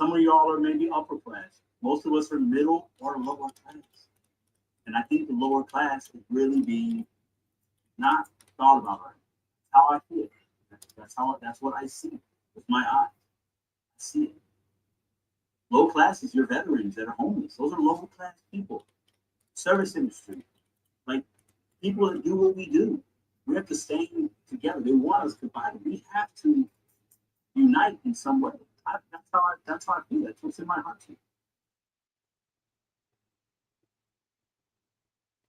Some of y'all are maybe upper class. Most of us are middle or lower class. And I think the lower class is really being not thought about right. That's how I feel. That's what I see with my eyes. I see it. Low class is your veterans that are homeless. Those are low class people. Service industry, like people that do what we do. We have to stay together. They want us divided. We have to unite in some way. That's how I feel. That's what's in my heart too.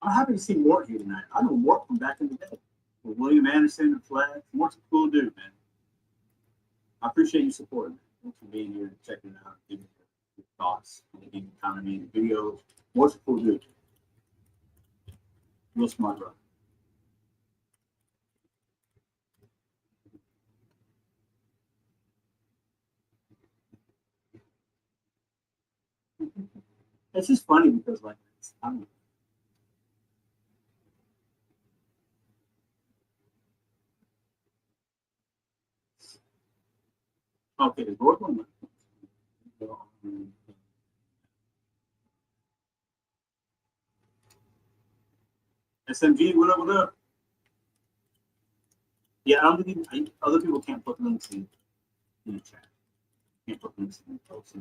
I'm happy to see Mort here tonight. I know Mort from back in the day. With William Anderson and Flag. Mort's a cool dude, man. I appreciate you supporting me. Thanks for being here and checking it out, giving your thoughts, giving commenting in the videos. Mort's a cool dude. Real smart brother. It's just funny because, like, I don't know. Okay, the board one. SMG, what up, what up? Yeah, I don't think other people can't put links in the chat. Can't put links in the post.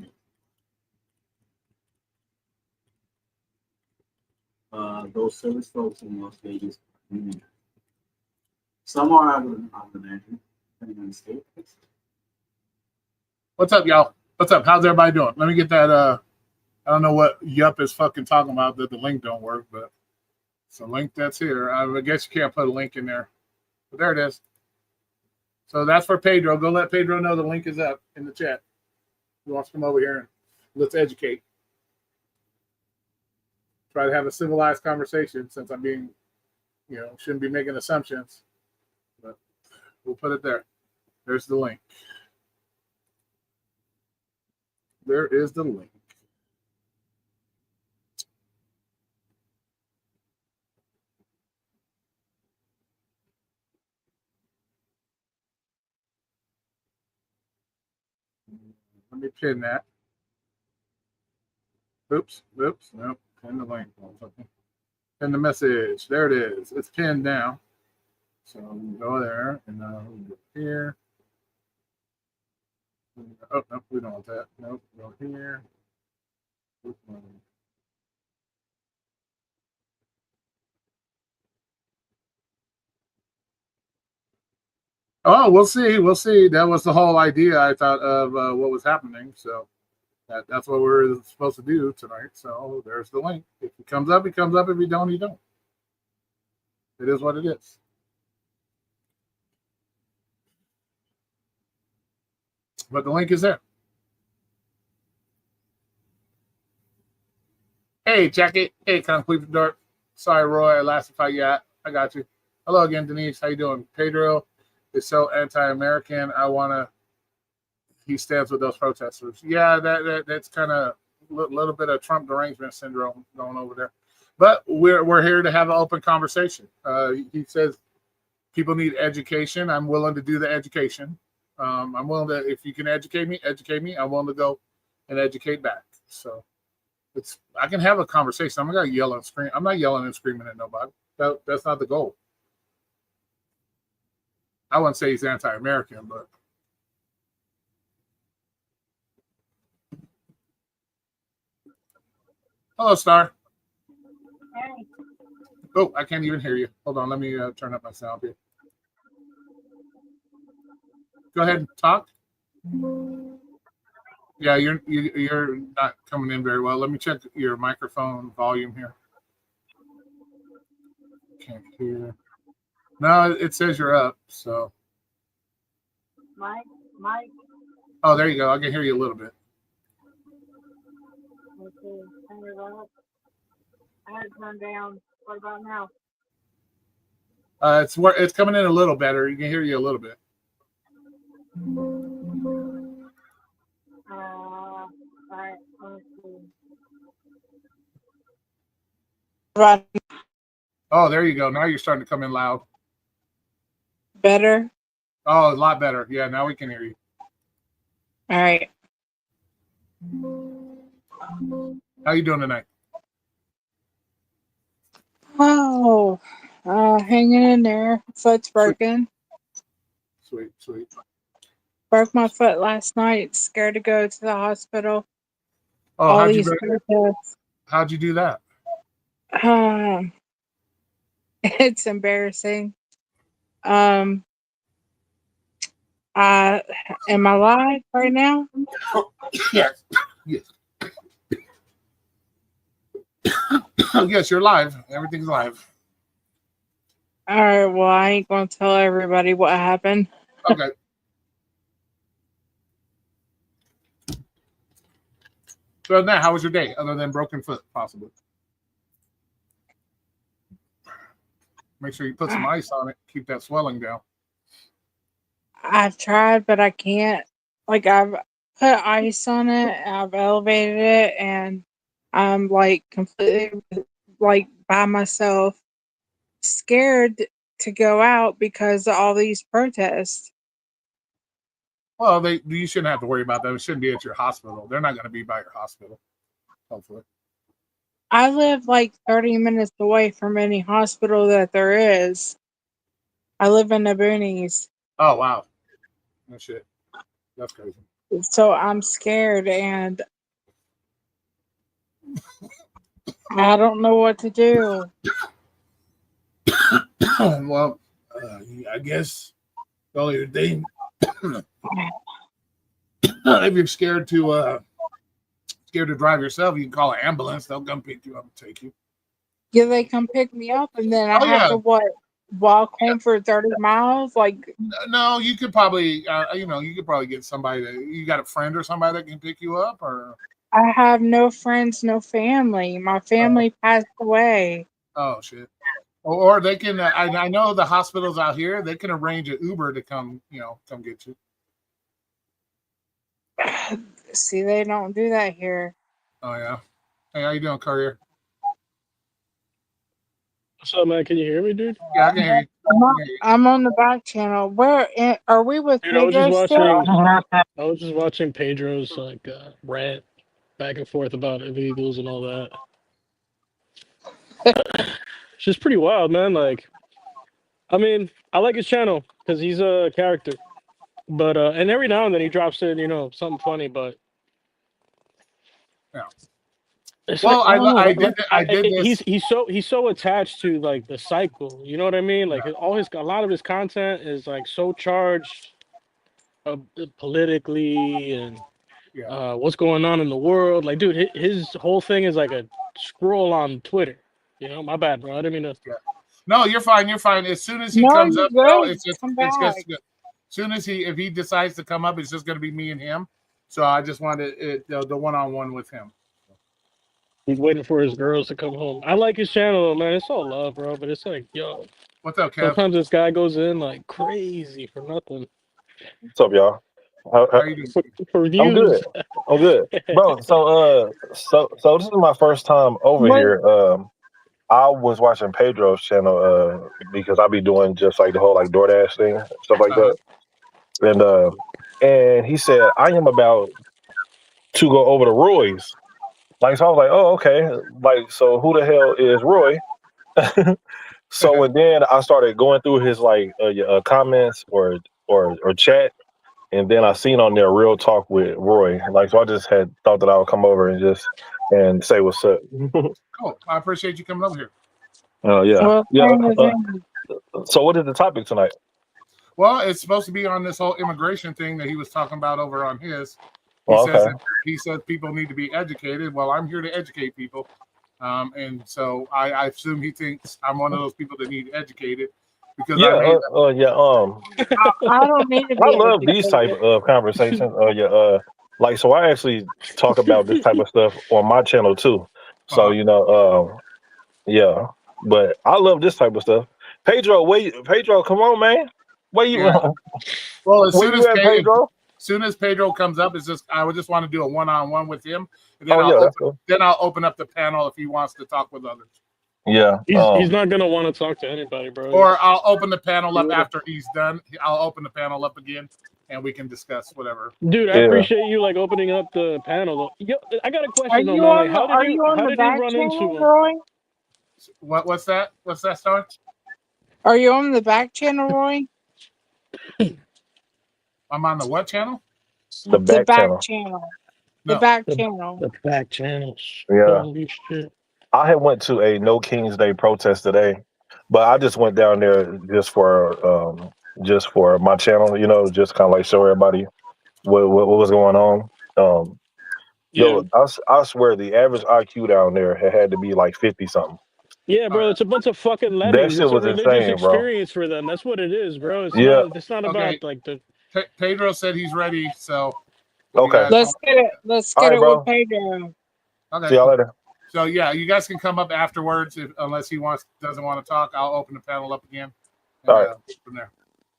Those service folks in Las Vegas. Some are, I would imagine, depending on the state. What's up, y'all? What's up? How's everybody doing? Let me get that. I don't know what Yup is fucking talking about that the link don't work, but it's a link that's here. I guess you can't put a link in there, but there it is. So that's for Pedro. Go let Pedro know the link is up in the chat. He wants to come over here and let's educate. Try to have a civilized conversation since I'm being, shouldn't be making assumptions. But we'll put it there. There's the link. There is the link. Let me pin that. Oops, nope. Pin the link. Pin the message. There it is. It's pinned now. So we go there and we go here. Oh, nope, we don't want that. Nope, go here. Oh, we'll see. We'll see. That was the whole idea, I thought, of what was happening. So that's what we're supposed to do tonight. So there's the link. If it comes up, it comes up. If you don't, you don't. It is what it is. But the link is there. Hey, Jackie. Hey, Conclave Dark. Sorry, Roy. I laughed if I got you. Hello again, Denise. How you doing? Pedro is so anti-American. He stands with those protesters. Yeah, that's kind of a little bit of Trump derangement syndrome going over there. But we're here to have an open conversation. He says people need education. I'm willing to do the education. I'm willing to, if you can educate me. I'm willing to go and educate back. So I can have a conversation. I'm not gonna yell and scream. I'm not yelling and screaming at nobody. That's not the goal. I wouldn't say he's anti-American, but hello, Star. Hey. Oh, I can't even hear you. Hold on, let me turn up my sound here. Go ahead and talk. Yeah, you're not coming in very well. Let me check your microphone volume here. Can't hear. No, it says you're up. So. Mike. Oh, there you go. I can hear you a little bit. Okay, turn it up. I had it turned down. What about now? It's coming in a little better. You can hear you a little bit. All right, let's see. Right. Oh, there you go. Now you're starting to come in loud. Better? Oh, a lot better. Yeah, now we can hear you. All right. How you doing tonight? Oh, hanging in there. Foot's broken. Sweet. Broke my foot last night. Scared to go to the hospital. Oh, All how'd you these break- protests. how'd you do that? It's embarrassing. Um, am I live right now? Yes. Yes, you're live. Everything's live. All right. Well, I ain't gonna tell everybody what happened. Okay. So now, how was your day, other than broken foot, possibly? Make sure you put some ice on it. Keep that swelling down. I've tried, but I can't. Like I've put ice on it. I've elevated it, and I'm like completely like by myself, scared to go out because of all these protests. Well, you shouldn't have to worry about that. It shouldn't be at your hospital. They're not going to be by your hospital, hopefully. I live like 30 minutes away from any hospital that there is. I live in the boonies, Oh, wow. No shit. That's crazy. so I'm scared and I don't know what to do. Well, I guess the only thing, if you're scared to drive yourself, you can call an ambulance. They'll come pick you up and take you. Yeah, they come pick me up and then I have to walk home for 30 miles? Like, No, you could probably, you could probably get somebody you got a friend or somebody that can pick you up, or. I have no friends, no family. My family passed away. Oh shit. Or they can. I know the hospitals out here. They can arrange an Uber to come get you. See, they don't do that here. Oh yeah. Hey, how you doing, Courier? What's up, man? Can you hear me, dude? Yeah, I can hear you. I'm on the back channel. Are we with Dude, I was Pedro just still? watching Pedro's rant back and forth about illegals and all that. It's just pretty wild, man. Like, I mean, I like his channel because he's a character, but and every now and then he drops in, something funny. But Yeah. it's Well, like, I did this. He's so attached to like the cycle. You know what I mean? Like a lot of his content is like so charged politically and what's going on in the world. Like, dude, his whole thing is like a scroll on Twitter. My bad, bro. I didn't mean to. Yeah. No, you're fine. You're fine. As soon as he No, comes you're up, good. it's just Come it's back. just good. As soon as if he decides to come up, it's just going to be me and him. So I just wanted the one-on-one with him. He's waiting for his girls to come home. I like his channel, man. It's all love, bro. But it's like, yo, what's up, Kev? Sometimes this guy goes in like crazy for nothing. What's up, y'all? How are you doing? For views. I'm good. I'm good, bro. So this is my first time over here. I was watching Pedro's channel because I be doing just like the whole like DoorDash thing, stuff like that. And he said I am about to go over to Roy's. Like, so I was like, oh, okay. Like, so who the hell is Roy? So and then I started going through his like comments or chat, and then I seen on there Real Talk with Roy. Like, so I just had thought that I would come over and say what's up. Cool. I appreciate you coming over here. Oh yeah, Well, So what is the topic tonight? Well, it's supposed to be on this whole immigration thing that he was talking about over on his. He says people need to be educated. Well, I'm here to educate people. And so I assume he thinks I'm one of those people that need educated because I don't need to be I love educated. these type of conversations. Like, so I actually talk about this type of stuff on my channel too. So yeah, but I love this type of stuff. Pedro, come on, man. Where you? Yeah. Well, as soon as Pedro comes up, I would just want to do a one-on-one with him, and then I'll open up the panel if he wants to talk with others. Yeah, he's not gonna want to talk to anybody, bro. Or I'll open the panel up after he's done. I'll open the panel up again, and we can discuss whatever. Dude, I Yeah. appreciate you like opening up the panel. Yo, I got a Are question though, you man. on? Like, Are you on how the did you back run into channel, him? Roy? What's that? What's that, Star? Are you on the back channel, Roy? I'm on the what channel? The The back back channel. channel. The No. back The, channel. the back channels. Yeah. Holy shit. I had went to a No King's Day protest today, but I just went down there just for my channel, you know, just kind of like show everybody what was going on. Yeah. I swear the average IQ down there had to be like 50 something. Yeah, bro, it's a bunch of fucking That lettings. shit It's a was religious insane, bro. experience for them. That's what it is, bro. It's Yeah. not Okay. about like the Pedro said he's ready, so Okay. Let's get it. Let's All get right, it bro. with Pedro. Okay. See y'all later. So yeah, you guys can come up afterwards unless he doesn't want to talk. I'll open the panel up again. And, All right. From there.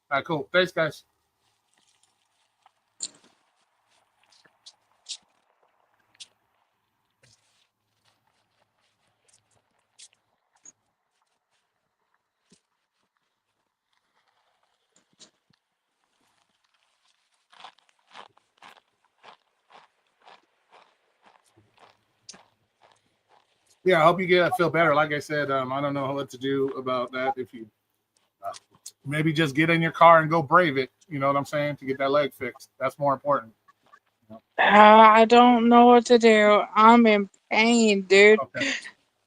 All right, cool. Thanks, guys. Yeah, I hope you feel better. Like I said, I don't know what to do about that. If you maybe just get in your car and go brave it, you know what I'm saying, to get that leg fixed. That's more important. I don't know what to do. I'm in pain, dude.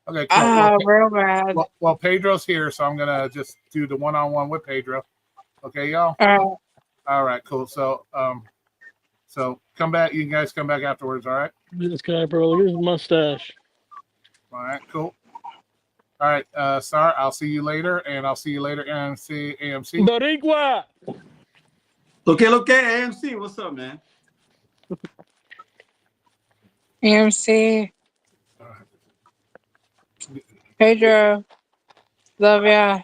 Okay, cool. Real bad. Well, Pedro's here, so I'm gonna just do the one-on-one with Pedro. Okay, y'all. All right, cool. So come back. You guys come back afterwards. All right. this guy, bro. Look at his mustache. All right, cool. All right, Star, I'll see you later, and I'll see you later, AMC. Boricua! Look, AMC, what's up, man? AMC. Pedro. Love ya.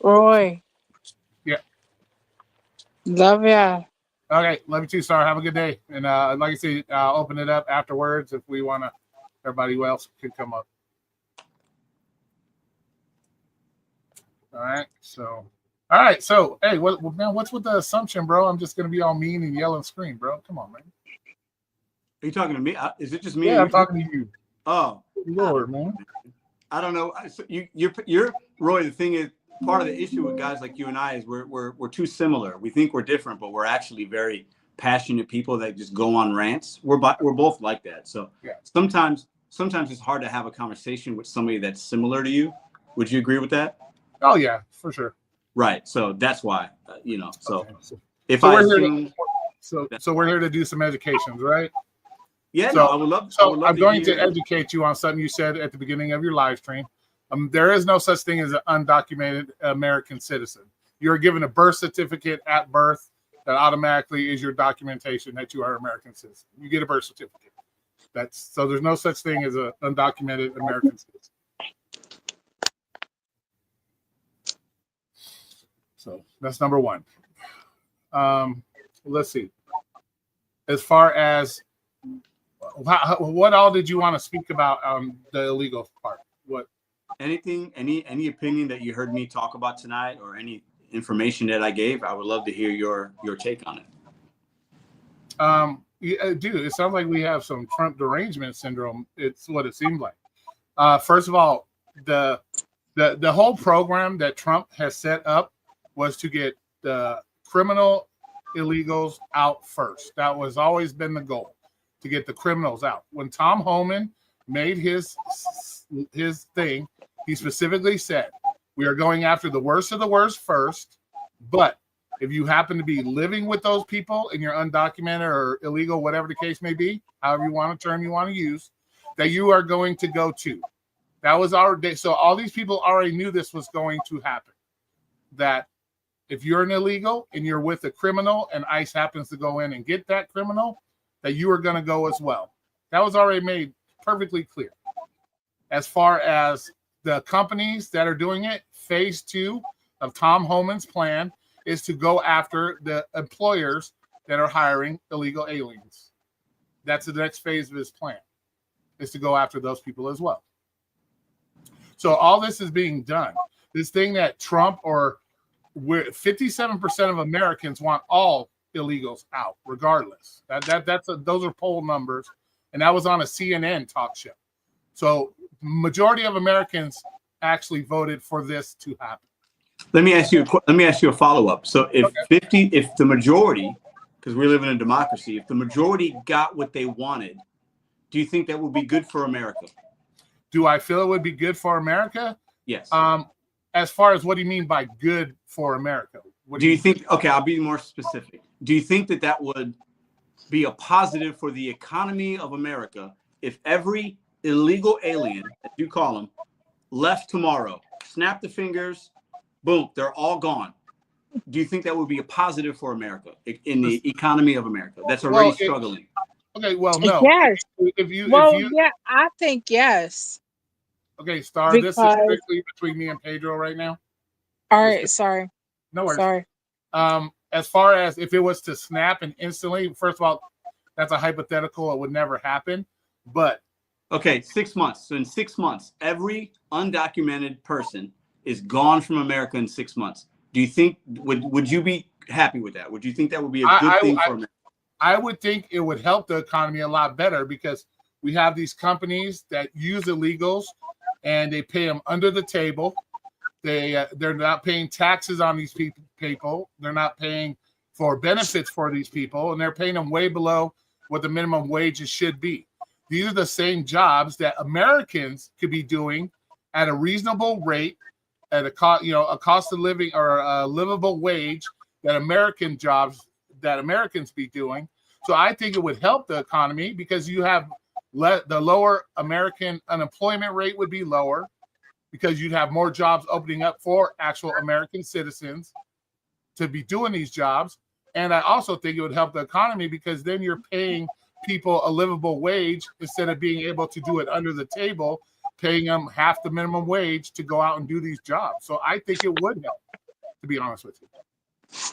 Roy. Yeah. Love ya. Okay, love you too, Star. Have a good day. And like I said, I'll open it up afterwards if we want to. Everybody else could come up. All right. So, hey, what's with the assumption, bro? I'm just gonna be all mean and yell and scream, bro. Come on, man. Are you talking to me? Is it just me? Yeah, I'm talking to you. Oh, Lord, man. I don't know. You're Roy. The thing is, part of the issue with guys like you and I is we're too similar. We think we're different, but we're actually very passionate people that just go on rants. We're both like that. So yeah. Sometimes it's hard to have a conversation with somebody that's similar to you. Would you agree with that? Oh yeah, for sure. Right. So that's why, So Okay. if so I we're assume, so we're here to do some educations, right? yeah, so, I would love. I'm going to educate you on something you said at the beginning of your live stream. There is no such thing as an undocumented American citizen. You're given a birth certificate at birth that automatically is your documentation that you are an American citizen. You get a birth certificate. So there's no such thing as an undocumented American citizen. So that's number one. Let's see. As far as what all did you want to speak about on the illegal part? What? Anything, any opinion that you heard me talk about tonight, or any information that I gave, I would love to hear your take on it. Yeah, dude, it sounds like we have some Trump derangement syndrome. It's what it seems like. First of all, the whole program that Trump has set up was to get the criminal illegals out first. That was always been the goal, to get the criminals out. When Tom Homan made his thing, he specifically said, we are going after the worst of the worst first, but if you happen to be living with those people and you're undocumented or illegal, whatever the case may be, however you want a term you want to use, that you are going to go to. That was our day. So all these people already knew this was going to happen. That if you're an illegal and you're with a criminal and ICE happens to go in and get that criminal, that you are going to go as well. That was already made perfectly clear. As far as the companies that are doing it, phase 2 of Tom Homan's plan is to go after the employers that are hiring illegal aliens. That's the next phase of his plan, is to go after those people as well. So all this is being done. This thing that Trump or we're 57% of Americans want all illegals out, regardless. Those are poll numbers, and that was on a CNN talk show. So majority of Americans actually voted for this to happen. Let me ask you a follow-up. So if the majority, because we live in a democracy, if the majority got what they wanted, do you think that would be good for America? Do I feel it would be good for America? Yes. As far as what do you mean by good for America? Do you think, okay, I'll be more specific. Do you think that would be a positive for the economy of America if every illegal alien, as you call them, left tomorrow, snap the fingers, boom, they're all gone? Do you think that would be a positive for America in the economy of America that's already struggling? Okay, well, no. Yes. Yeah, I think yes. Okay, Star, Because, this is strictly between me and Pedro right now. All right, sorry. No worries. Sorry. As far as if it was to snap and instantly, first of all, that's a hypothetical. It would never happen. But okay, 6 months. So in 6 months, every undocumented person is gone from America in 6 months. Do you think would you be happy with that? Would you think that would be a good thing for America? I would think it would help the economy a lot better because we have these companies that use illegals and they pay them under the table. They're not paying taxes on these people. They're not paying for benefits for these people, and they're paying them way below what the minimum wages should be. These are the same jobs that Americans could be doing at a reasonable rate, at a cost of living or a livable wage that Americans be doing. So I think it would help the economy because you have the lower American unemployment rate would be lower because you'd have more jobs opening up for actual American citizens to be doing these jobs. And I also think it would help the economy because then you're paying people a livable wage instead of being able to do it under the table, paying them half the minimum wage to go out and do these jobs. So I think it would help, to be honest with you.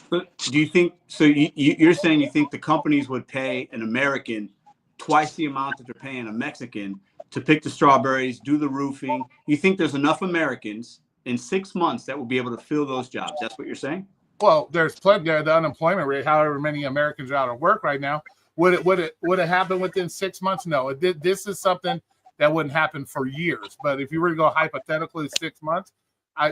But do you think, so you're saying you think the companies would pay an American twice the amount that they're paying a Mexican to pick the strawberries, do the roofing? You think there's enough Americans in 6 months that will be able to fill those jobs? That's what you're saying? Well, there's plenty. The unemployment rate, however many Americans are out of work right now, would it happen within 6 months? No. This is something that wouldn't happen for years. But if you were to go hypothetically 6 months,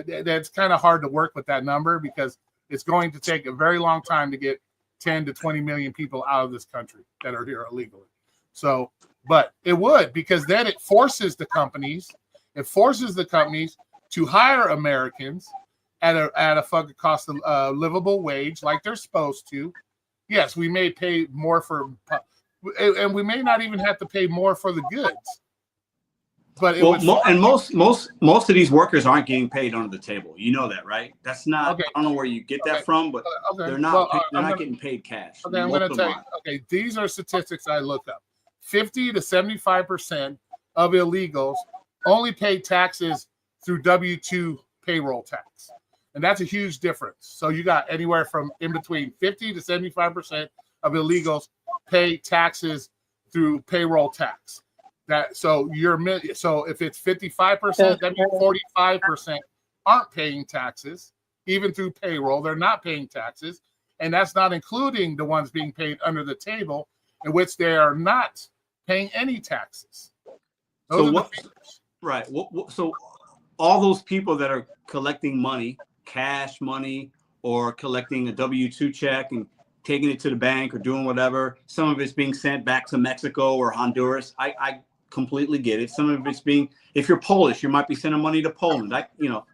that's kind of hard to work with that number because it's going to take a very long time to get 10 to 20 million people out of this country that are here illegally. So, but it would, because then it forces the companies to hire Americans at a fucking cost of livable wage like they're supposed to. Yes, we may pay more for, and we may not even have to pay more for the goods. But most of these workers aren't getting paid under the table. You know that, right? That's not. Okay. I don't know where you get that from, but they're not. They're not getting paid cash. Okay, I'm going to tell you. Okay, these are statistics I looked up. 50 to 75% of illegals only pay taxes through W-2 payroll tax, and that's a huge difference. So you got anywhere from in between 50 to 75% of illegals pay taxes through payroll tax. So if it's 55%, that means 45% aren't paying taxes, even through payroll. They're not paying taxes, and that's not including the ones being paid under the table, in which they are not paying any taxes. Right. So all those people that are collecting money, cash money, or collecting a W-2 check and taking it to the bank or doing whatever, some of it's being sent back to Mexico or Honduras. I completely get it. Some of it's if you're Polish, you might be sending money to Poland.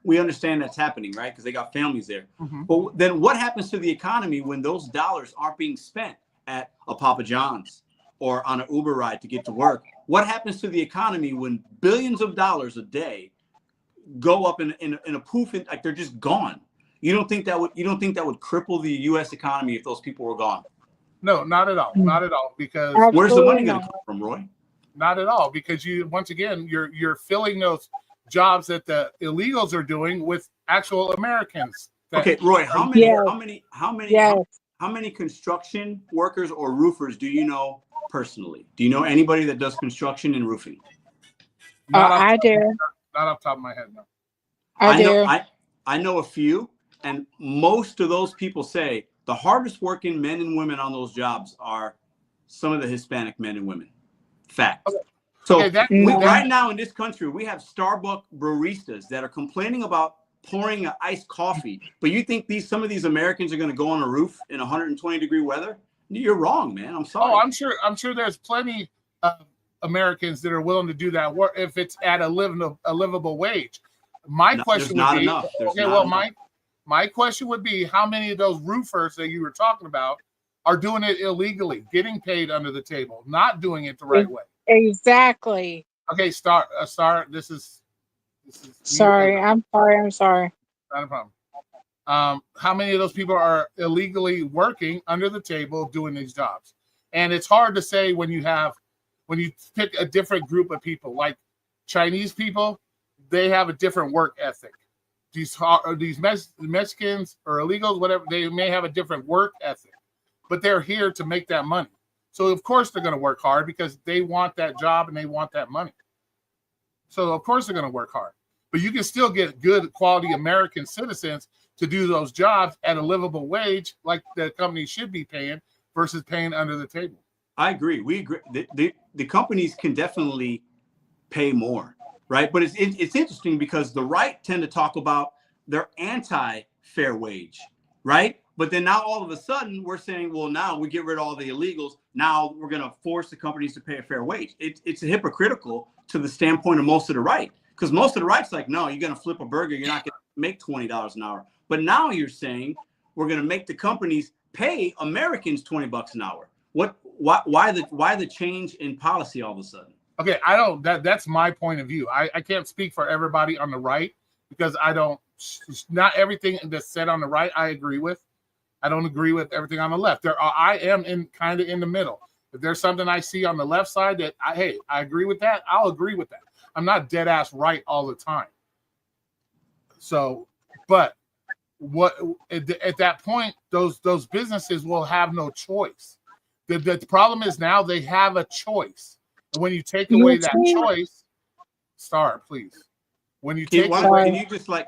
We understand that's happening, right? Because they got families there. Mm-hmm. But then what happens to the economy when those dollars aren't being spent at a Papa John's or on an Uber ride to get to work? What happens to the economy when billions of dollars a day go up in a poof, like they're just gone? You don't think that would cripple the U.S. economy if those people were gone? No, not at all. Not at all. Because where's the money going to come from, Roy? Not at all, because you're filling those jobs that the illegals are doing with actual Americans. Okay, Roy, how many construction workers or roofers do you know personally? Do you know anybody that does construction and roofing? I do. Not off the top of my head, no. I know a few, And most of those people say the hardest working men and women on those jobs are some of the Hispanic men and women. Fact. So right now in this country, we have Starbucks baristas that are complaining about pouring an iced coffee. But you think some of these Americans are going to go on a roof in 120-degree weather? You're wrong, man. I'm sorry. Oh, I'm sure there's plenty of Americans that are willing to do that work if it's at a livable wage. My question would be, my question would be, how many of those roofers that you were talking about are doing it illegally, getting paid under the table, not doing it the right way? Exactly. Okay, Star. This is sorry. I'm sorry. Not a problem. How many of those people are illegally working under the table doing these jobs? And it's hard to say when you pick a different group of people, like Chinese people, they have a different work ethic. These Mexicans or illegals, whatever, they may have a different work ethic, but they're here to make that money. So of course they're going to work hard because they want that job and they want that money. So of course they're going to work hard. But you can still get good quality American citizens to do those jobs at a livable wage like the companies should be paying versus paying under the table. I agree. We agree. The companies can definitely pay more, right? But it's interesting because the right tend to talk about they're anti-fair wage, right? But then now all of a sudden we're saying, well, now we get rid of all the illegals. Now we're going to force the companies to pay a fair wage. It's hypocritical to the standpoint of most of the right, because most of the right's like, no, you're going to flip a burger. You're not going to make $20 an hour. But now you're saying we're going to make the companies pay Americans $20 an hour. Why the change in policy all of a sudden? Okay, that's my point of view. I can't speak for everybody on the right because not everything that's said on the right I agree with. I don't agree with everything on the left. I am kind of in the middle. If there's something I see on the left side that I agree with that, I'll agree with that. I'm not dead ass right all the time. So, but what at that point, those businesses will have no choice. The problem is now they have a choice. And when you take away that choice, Star, please. When you take away,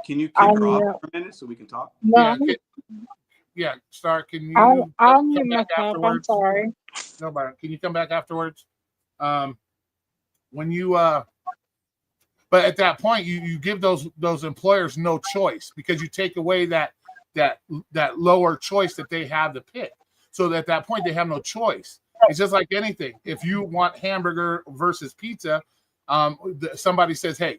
can you keep her off for a minute so we can talk? No. Yeah, Star, can you I'll mute myself. I'm sorry. Nobody. Can you come back afterwards? When you but at that point you give those employers no choice because you take away that lower choice that they have to pick. So at that point they have no choice. It's just like anything. If you want hamburger versus pizza, somebody says, "Hey,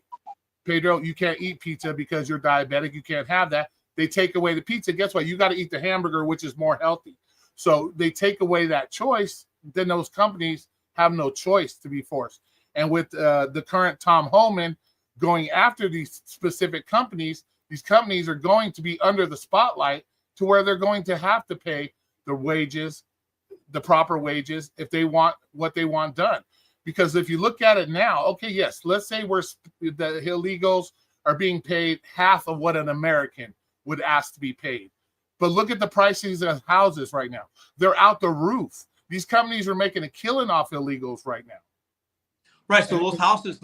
Pedro, you can't eat pizza because you're diabetic. You can't have that." They take away the pizza. Guess what? You got to eat the hamburger, which is more healthy. So they take away that choice. Then those companies have no choice to be forced. And with the current Tom Homan going after these specific companies, these companies are going to be under the spotlight to where they're going to have to pay the wages, the proper wages, if they want what they want done. Because if you look at it now, okay, yes, let's say the illegals are being paid half of what an American would ask to be paid. But look at the prices of houses right now. They're out the roof. These companies are making a killing off illegals right now. Right. So those houses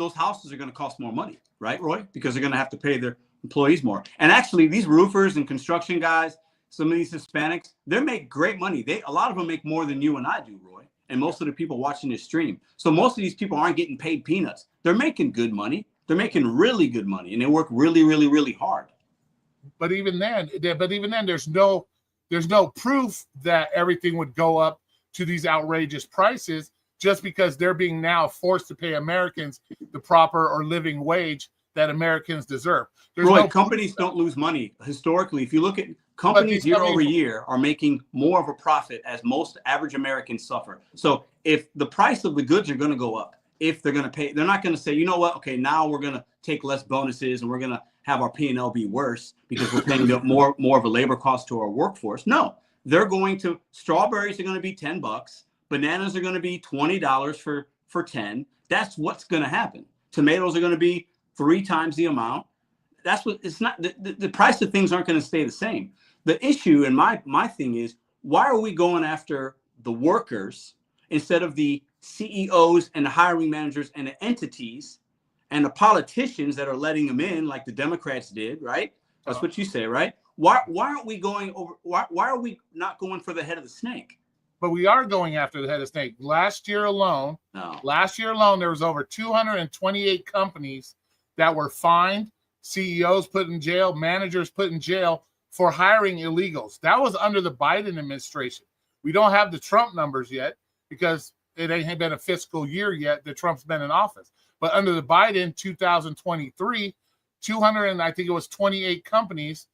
are going to cost more money, right, Roy? Because they're going to have to pay their employees more. And actually, these roofers and construction guys, some of these Hispanics, they make great money. A lot of them make more than you and I do, Roy. And most of the people watching this stream. So most of these people aren't getting paid peanuts. They're making good money. They're making really good money, and they work really, really, really hard. But even then, there's no proof that everything would go up to these outrageous prices just because they're being now forced to pay Americans the proper or living wage that Americans deserve. Roy, companies don't lose money. Historically, if you look at companies year over year are making more of a profit as most average Americans suffer. So if the price of the goods are going to go up, if they're going to pay, they're not going to say, you know what, okay, now we're going to take less bonuses and we're going to have our P&L be worse because we're paying more of a labor cost to our workforce. No, they're going to, strawberries are going to be $10, bananas are going to be $20 for 10. That's what's going to happen. Tomatoes are going to be 3 times the amount. That's what it's not. The price of things aren't going to stay the same. The issue and my thing is, why are we going after the workers instead of the CEOs and the hiring managers and the entities and the politicians that are letting them in, like the Democrats did, right? That's what you say, right? Why aren't we going over? Why are we not going for the head of the snake? But we are going after the head of snake. Last year alone, there was over 228 companies that were fined, CEOs put in jail, managers put in jail for hiring illegals. That was under the Biden administration. We don't have the Trump numbers yet because it ain't been a fiscal year yet that Trump's been in office. But under the Biden 2023, 28 companies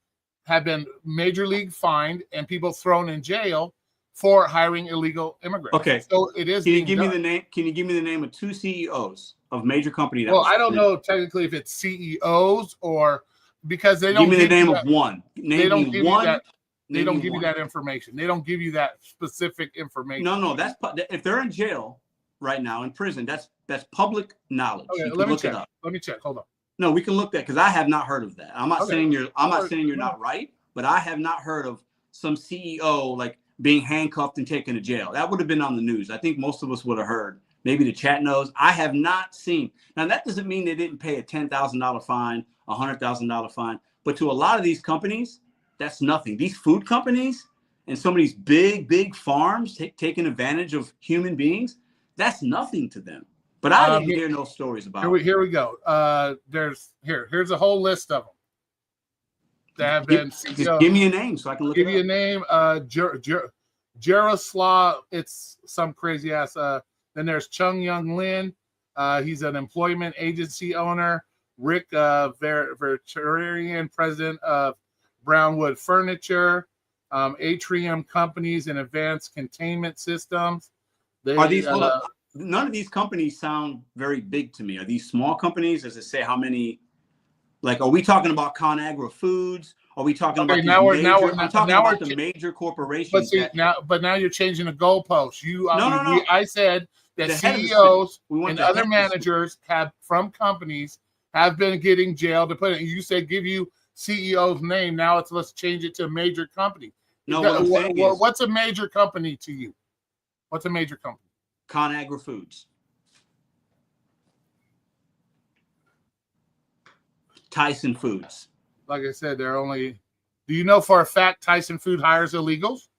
have been major league fined and people thrown in jail for hiring illegal immigrants. Okay. So it is. Can you give me the name? Can you give me the name of 2 CEOs of major companies? Well, I don't know technically if it's CEOs or because they don't give me the name of one. They don't give you that. They don't give you that information. They don't give you that specific information. No, that's if they're in jail right now in prison. That's public knowledge. Okay, let me check. Let me check. Hold on. No, we can look that because I have not heard of that. I'm not saying you're. I'm not saying you're not right, but I have not heard of some CEO like being handcuffed and taken to jail. That would have been on the news. I think most of us would have heard. Maybe the chat knows. I have not seen. Now that doesn't mean they didn't pay a $10,000 fine, a $100,000 fine, but to a lot of these companies, that's nothing. These food companies and some of these big farms taking advantage of human beings, that's nothing to them. But I didn't hear no stories about it. Here we go. Here's a whole list of them that have been. Just give me a name so I can look it up. Give you a name. Jaroslav. It's some crazy ass. Then there's Chung Young Lin. He's an employment agency owner. Rick Verterian, president of Brownwood Furniture. Atrium Companies and Advanced Containment Systems. Are these? None of these companies sound very big to me. Are these small companies? Does it say how many? Like, are we talking about ConAgra Foods? Are we talking about the major corporations? But now you're changing the goalpost. I said that CEOs and other managers from companies have been getting jailed to put it. You said give you CEO's name. Now let's change it to a major company. No, what's a major company to you? What's a major company? ConAgra Foods. Tyson Foods. Like I said, they're only. Do you know for a fact Tyson Food hires illegals?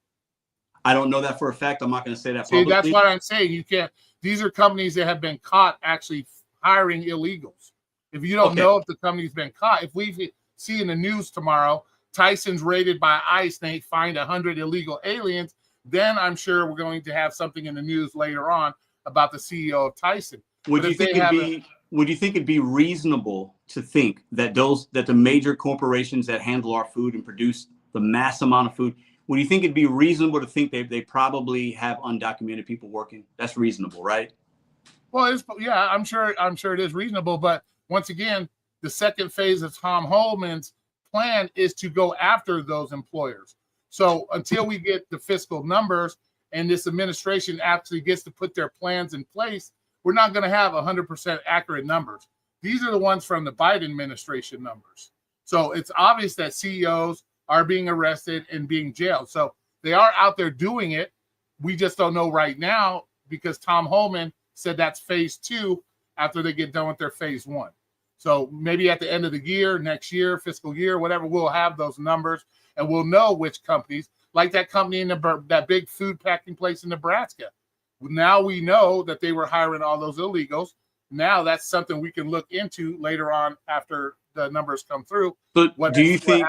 I don't know that for a fact. I'm not going to say that. See, that's what I'm saying. You can't. These are companies that have been caught actually hiring illegals. If you don't know if the company's been caught, if we see in the news tomorrow, Tyson's raided by ICE and they find 100 illegal aliens, then I'm sure we're going to have something in the news later on about the CEO of Tyson. Would you think it'd be reasonable to think that the major corporations that handle our food and produce the mass amount of food, would you think it'd be reasonable to think they probably have undocumented people working? That's reasonable, right? Well, I'm sure it is reasonable, but once again, the second phase of Tom Holman's plan is to go after those employers. So until we get the fiscal numbers and this administration actually gets to put their plans in place, we're not going to have 100% accurate numbers. These are the ones from the Biden administration numbers. So it's obvious that CEOs are being arrested and being jailed. So they are out there doing it. We just don't know right now because Tom Holman said that's phase 2 after they get done with their phase 1. So maybe at the end of the year, next year, fiscal year, whatever, we'll have those numbers and we'll know which companies, like that company in that big food packing place in Nebraska. Now we know that they were hiring all those illegals. Now that's something we can look into later on after the numbers come through. But do you think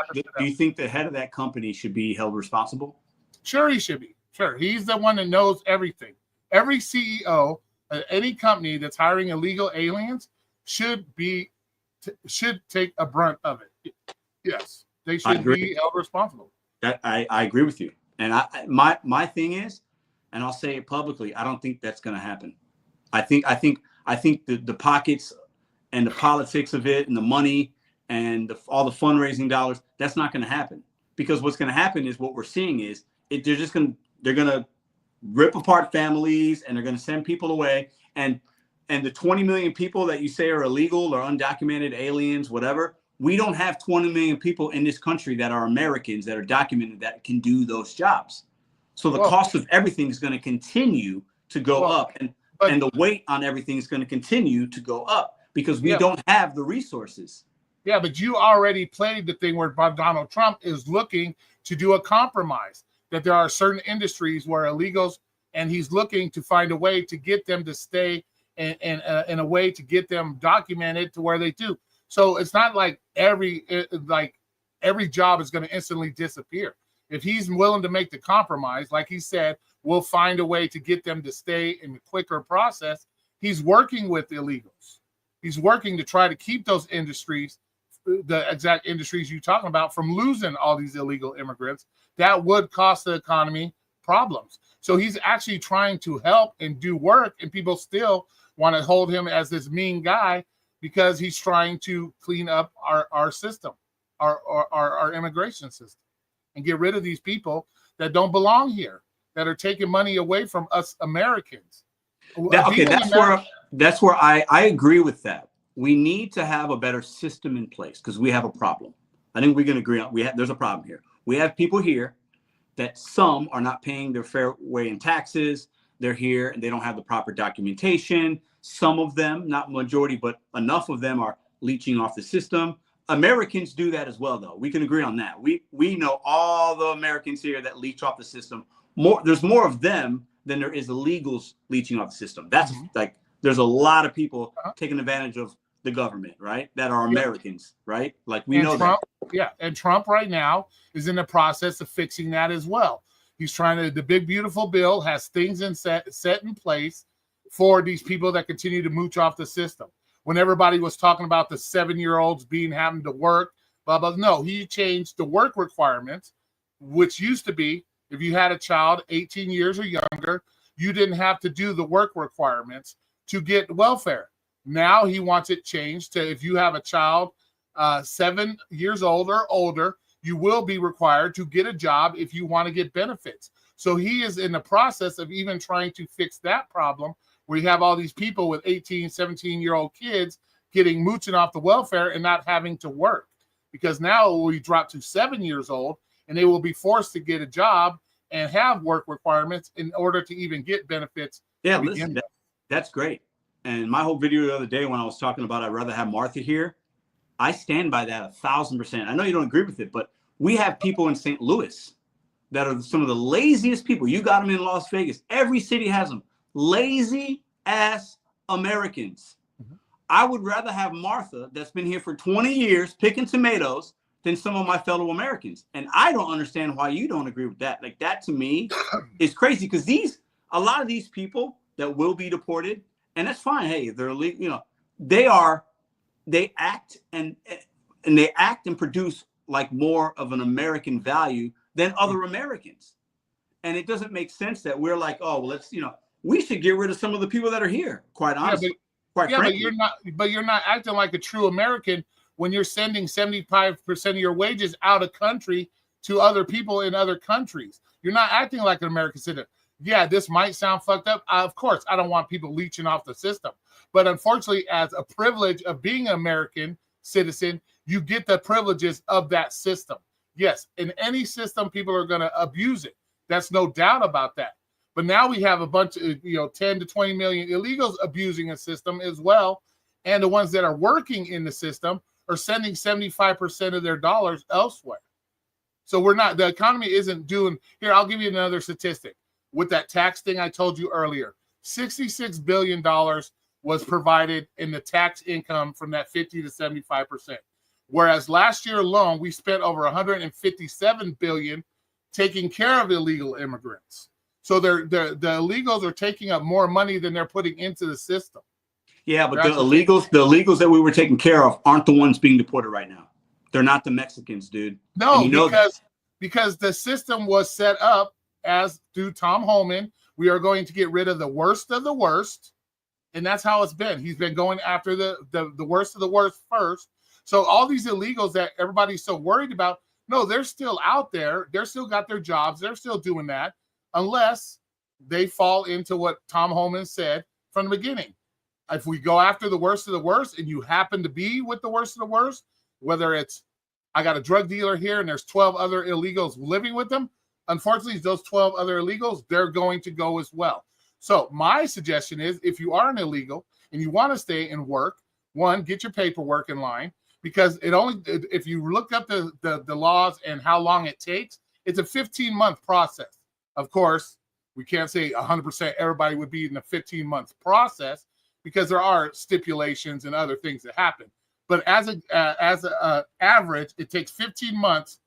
the head of that company should be held responsible? Sure, he should be. Sure, he's the one that knows everything. Every CEO of any company that's hiring illegal aliens should take a brunt of it. Yes, they should be held responsible. I agree with you. And my thing is, and I'll say it publicly, I don't think that's going to happen. I think the pockets and the politics of it and the money and all the fundraising dollars, that's not going to happen. Because what's going to happen is what we're seeing is they're going to rip apart families and they're going to send people away. And the 20 million people that you say are illegal or undocumented aliens, whatever, we don't have 20 million people in this country that are Americans that are documented that can do those jobs. So the cost of everything is going to continue to go up, and the weight on everything is going to continue to go up because we don't have the resources. Yeah, but you already played the thing where Donald Trump is looking to do a compromise, that there are certain industries where illegals, and he's looking to find a way to get them to stay and in a way to get them documented to where they do. So it's not like every job is going to instantly disappear. If he's willing to make the compromise, like he said, we'll find a way to get them to stay in a quicker process. He's working with illegals. He's working to try to keep those industries, the exact industries you're talking about, from losing all these illegal immigrants. That would cost the economy problems. So he's actually trying to help and do work, and people still want to hold him as this mean guy because he's trying to clean up our system, our immigration system, and get rid of these people that don't belong here, that are taking money away from us Americans. That's where I agree with that. We need to have a better system in place because we have a problem. I think we can agree on there's a problem here. We have people here that some are not paying their fair way in taxes. They're here and they don't have the proper documentation. Some of them, not majority, but enough of them are leeching off the system. Americans do that as well, though. We can agree on that. We know all the Americans here that leech off the system. There's more of them than there is illegals leeching off the system. That's like, there's a lot of people taking advantage of the government, right? That are Americans, right? Like we know Trump, that. Yeah, and Trump right now is in the process of fixing that as well. He's trying to, the big beautiful bill has things set in place for these people that continue to mooch off the system. When everybody was talking about the 7-year-olds having to work, blah, blah, no, he changed the work requirements, which used to be if you had a child 18 years or younger, you didn't have to do the work requirements to get welfare. Now he wants it changed to if you have a child 7 years old or older, you will be required to get a job if you want to get benefits. So he is in the process of even trying to fix that problem where you have all these people with 18, 17-year-old kids mooching off the welfare and not having to work. Because now we drop to 7 years old and they will be forced to get a job and have work requirements in order to even get benefits. Yeah, listen, that's great. And my whole video the other day when I was talking about I'd rather have Martha here, I stand by that 1,000%. I know you don't agree with it, but we have people in St. Louis that are some of the laziest people. You got them in Las Vegas. Every city has them. Lazy ass Americans. I would rather have Martha that's been here for 20 years picking tomatoes than some of my fellow Americans. And I don't understand why you don't agree with that. Like that to me is crazy because a lot of these people that will be deported, and that's fine. Hey, they're illegal, you know, they act and produce like more of an American value than other Americans. And it doesn't make sense that we're like, oh, well, we should get rid of some of the people that are here, quite honestly. Frankly. But you're not acting like a true American when you're sending 75% of your wages out of country to other people in other countries. You're not acting like an American citizen. Yeah, this might sound fucked up. Of course, I don't want people leeching off the system. But unfortunately, as a privilege of being an American citizen, you get the privileges of that system. Yes, in any system, people are going to abuse it. That's no doubt about that. But now we have a bunch of, 10 to 20 million illegals abusing a system as well. And the ones that are working in the system are sending 75% of their dollars elsewhere. So the economy isn't doing, here, I'll give you another statistic. With that tax thing I told you earlier, $66 billion was provided in the tax income from that 50 to 75%. Whereas last year alone, we spent over $157 billion taking care of illegal immigrants. So the illegals are taking up more money than they're putting into the system. Yeah, but the illegals that we were taking care of aren't the ones being deported right now. They're not the Mexicans, dude. No, because the system was set up as through Tom Homan. We are going to get rid of the worst of the worst. And that's how it's been. He's been going after the worst of the worst first. So all these illegals that everybody's so worried about, no, they're still out there. They're still got their jobs. They're still doing that unless they fall into what Tom Homan said from the beginning. If we go after the worst of the worst and you happen to be with the worst of the worst, whether it's I got a drug dealer here and there's 12 other illegals living with them, unfortunately, those 12 other illegals, they're going to go as well. So my suggestion is if you are an illegal and you want to stay and work, one, get your paperwork in line. because if you look up the laws and how long it takes, it's a 15-month process. Of course, we can't say 100% everybody would be in a 15-month process because there are stipulations and other things that happen. But as a average, it takes 15 months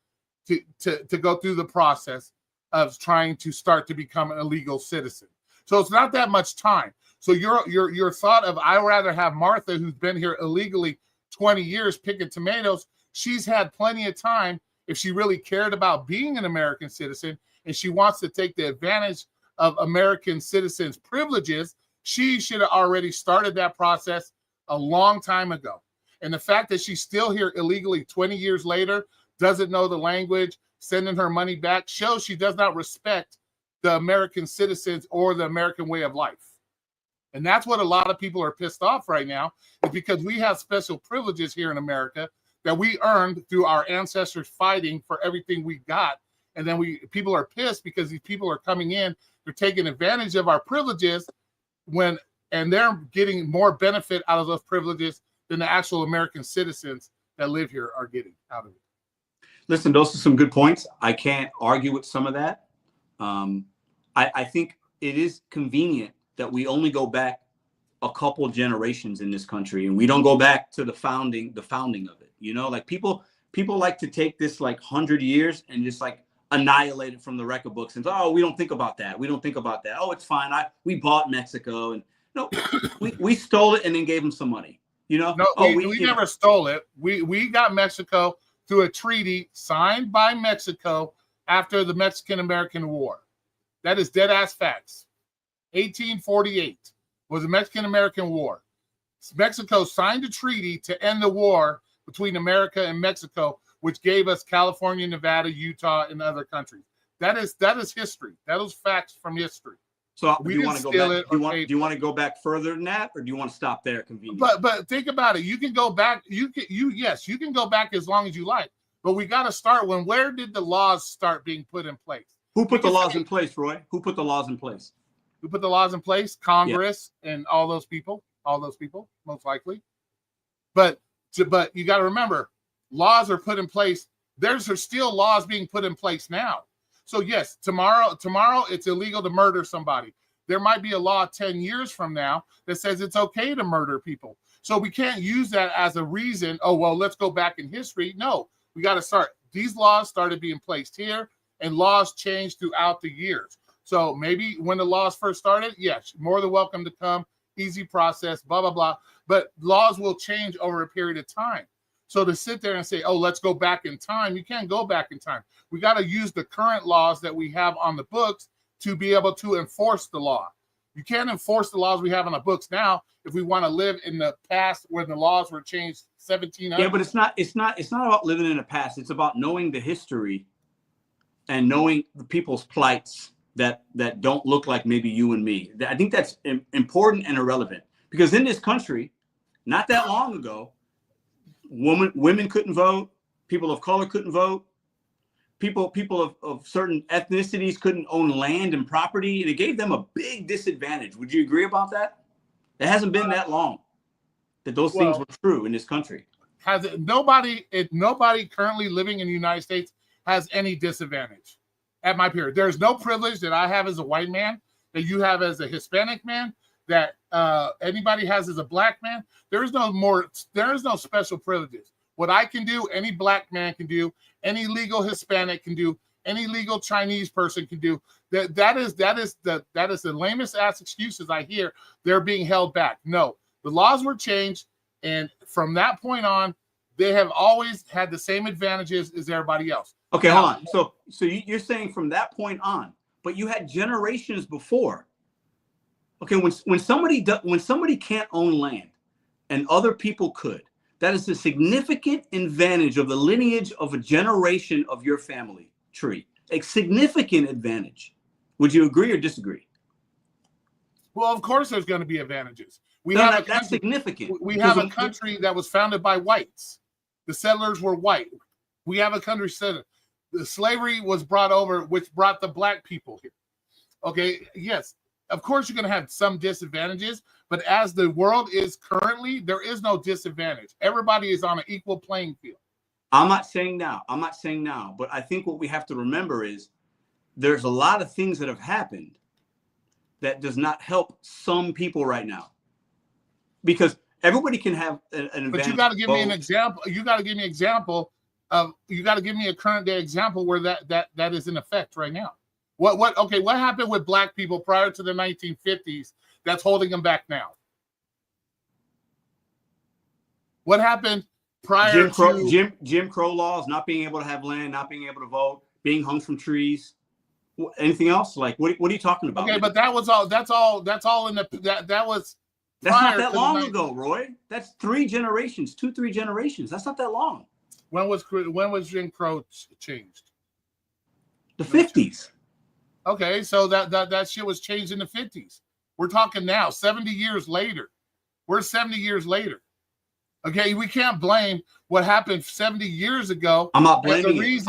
to go through the process of trying to start to become a legal citizen. So it's not that much time. So your thought of, I'd rather have Martha, who's been here illegally 20 years picking tomatoes, she's had plenty of time if she really cared about being an American citizen and she wants to take the advantage of American citizens' privileges, she should have already started that process a long time ago. And the fact that she's still here illegally 20 years later, doesn't know the language, sending her money back, shows she does not respect the American citizens or the American way of life. And that's what a lot of people are pissed off right now, is because we have special privileges here in America that we earned through our ancestors fighting for everything we got. And then people are pissed because these people are coming in, they're taking advantage of our privileges and they're getting more benefit out of those privileges than the actual American citizens that live here are getting out of it. Listen, those are some good points. I can't argue with some of that. I think it is convenient that we only go back a couple generations in this country, and we don't go back to the founding of it. You know, like people like to take this like 100 years and just like annihilate it from the record books and say, oh, we don't think about that. We don't think about that. Oh, it's fine. We bought Mexico, and no, we stole it and then gave them some money. You know, no, we never stole it. We got Mexico through a treaty signed by Mexico after the Mexican-American War. That is dead-ass facts. 1848 was the Mexican-American War. Mexico signed a treaty to end the war between America and Mexico, which gave us California, Nevada, Utah, and other countries. That is history. That is facts from history. So do you want to go back? Do you want to go back further than that, or do you want to stop there? Conveniently. But think about it. You can go back. You can go back as long as you like. But we got to start where did the laws start being put in place? Who put the laws in place, Roy? Who put the laws in place? Who put the laws in place? Congress and all those people, most likely. But you got to remember, laws are put in place. There's still laws being put in place now. So yes, tomorrow it's illegal to murder somebody. There might be a law 10 years from now that says it's okay to murder people. So we can't use that as a reason, oh, well, let's go back in history. No, we got to start. These laws started being placed here, and laws changed throughout the years. So maybe when the laws first started, yes, more than welcome to come, easy process, blah, blah, blah. But laws will change over a period of time. So to sit there and say, oh, let's go back in time, you can't go back in time. We got to use the current laws that we have on the books to be able to enforce the law. You can't enforce the laws we have on the books now if we want to live in the past where the laws were changed 1700. Yeah, but it's not about living in the past. It's about knowing the history and knowing the people's plights that don't look like maybe you and me. I think that's important and irrelevant, because in this country, not that long ago, women couldn't vote, people of color couldn't vote, people of certain ethnicities couldn't own land and property, and it gave them a big disadvantage. Would you agree about that? It hasn't been that long that those things were true in this country. Nobody currently living in the United States has any disadvantage at my period. There's no privilege that I have as a white man, that you have as a Hispanic man, that anybody has as a black man. There is no special privileges. What I can do, any black man can do, any legal Hispanic can do, any legal Chinese person can do. That is the lamest ass excuses I hear. They're being held back. No, the laws were changed, and from that point on, they have always had the same advantages as everybody else. Okay, hold on. So you're saying from that point on, but you had generations before. Okay, when somebody can't own land and other people could, that is a significant advantage of the lineage of a generation of your family tree. A significant advantage. Would you agree or disagree? Well, of course there's going to be advantages. That's significant. We have a country that was founded by whites. The settlers were white. We have a country settled. The slavery was brought over, which brought the black people here. Okay, yes. Of course, you're going to have some disadvantages, but as the world is currently, there is no disadvantage. Everybody is on an equal playing field. I'm not saying now, but I think what we have to remember is there's a lot of things that have happened that does not help some people right now, because everybody can have an advantage. But you got to give me an example. You got to give me an example of. You got to give me a current day example where that is in effect right now. What happened with black people prior to the 1950s that's holding them back now? What happened prior to Jim Crow laws, not being able to have land, not being able to vote, being hung from trees? Anything else? Like what are you talking about? Okay, but that was all. That's all in the that was. That's not that long ago, Roy. That's 3 generations, 2-3 generations. That's not that long. When was Jim Crow changed? The 50s. Okay, so that shit was changed in the 50s. We're talking now, 70 years later. We're 70 years later. Okay, we can't blame what happened 70 years ago. I'm not blaming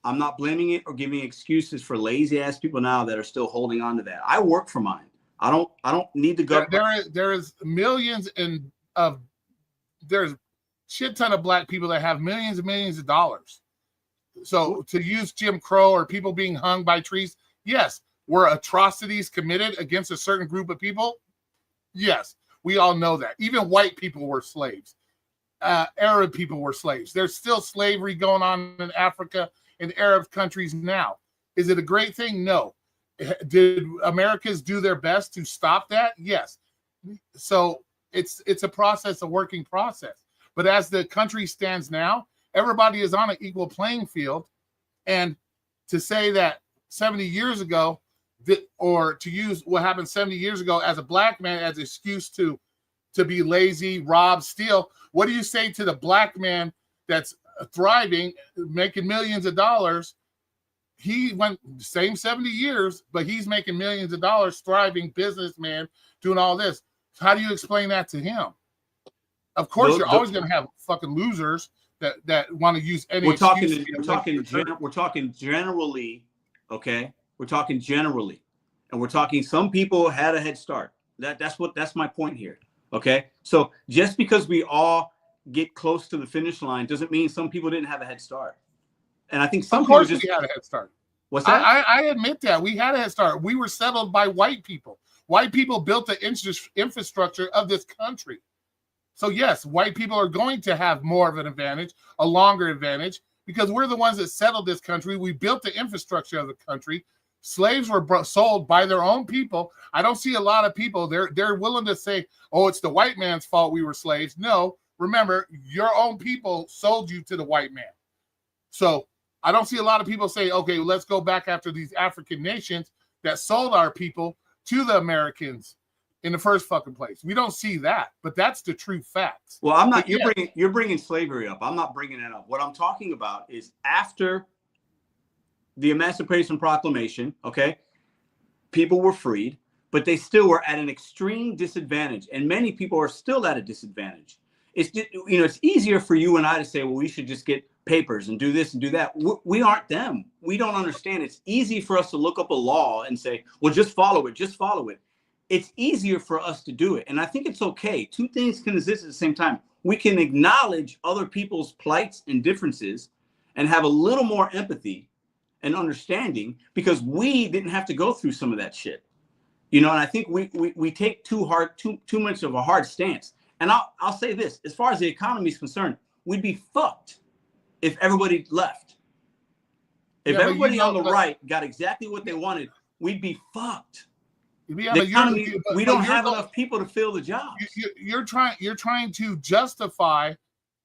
I'm not blaming it or giving excuses for lazy ass people now that are still holding on to that. I work for mine. I don't need the government. There is millions there's shit ton of black people that have millions and millions of dollars. So to use Jim Crow or people being hung by trees, yes. Were atrocities committed against a certain group of people? Yes, we all know that. Even white people were slaves. Arab people were slaves. There's still slavery going on in Africa and Arab countries now. Is it a great thing? No. Did Americans do their best to stop that? Yes. So it's a process, a working process. But as the country stands now, everybody is on an equal playing field. And to say that 70 years ago, or to use what happened 70 years ago as a black man as an excuse to be lazy, rob, steal, what do you say to the black man that's thriving, making millions of dollars? He went same 70 years, but he's making millions of dollars, thriving businessman, doing all this. How do you explain that to him? Of course, you're always going to have fucking losers that want to use any. We're talking generally, okay? We're talking generally, and we're talking some people had a head start. That's my point here. Okay, so just because we all get close to the finish line doesn't mean some people didn't have a head start. And I think some people we had a head start. What's that? I admit that we had a head start. We were settled by white people. White people built the infrastructure of this country. So yes, white people are going to have more of an advantage, a longer advantage, because we're the ones that settled this country. We built the infrastructure of the country. Slaves were sold by their own people. I don't see a lot of people. They're willing to say, oh, it's the white man's fault we were slaves. No, remember, your own people sold you to the white man. So I don't see a lot of people say, okay, let's go back after these African nations that sold our people to the Americans in the first fucking place. We don't see that, but that's the true facts. Well, I'm not. You're bringing slavery up. I'm not bringing that up. What I'm talking about is after the Emancipation Proclamation, okay, people were freed, but they still were at an extreme disadvantage, and many people are still at a disadvantage. It's just, it's easier for you and I to say, well, we should just get papers and do this and do that. We aren't them. We don't understand. It's easy for us to look up a law and say, well, just follow it. Just follow it. It's easier for us to do it, and I think it's okay. Two things can exist at the same time. We can acknowledge other people's plights and differences and have a little more empathy and understanding because we didn't have to go through some of that shit, and I think we take too much of a hard stance. And I'll say this: as far as the economy is concerned, we'd be fucked if everybody left. If everybody on the right got exactly what they wanted, we'd be fucked. Yeah, the economy, we don't have enough people to fill the jobs. You're trying to justify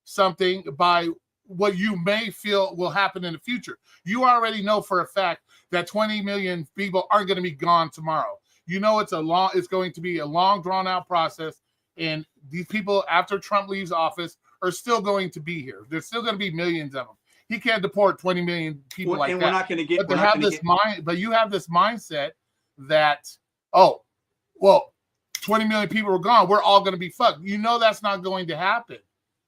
something by what you may feel will happen in the future. You already know for a fact that 20 million people aren't going to be gone tomorrow. It's going to be a long, drawn out process, and these people after Trump leaves office are still going to be here. There's still going to be millions of them. He can't deport 20 million people like that. We're not going to get. But you have this mindset that 20 million people are gone. We're all going to be fucked. That's not going to happen.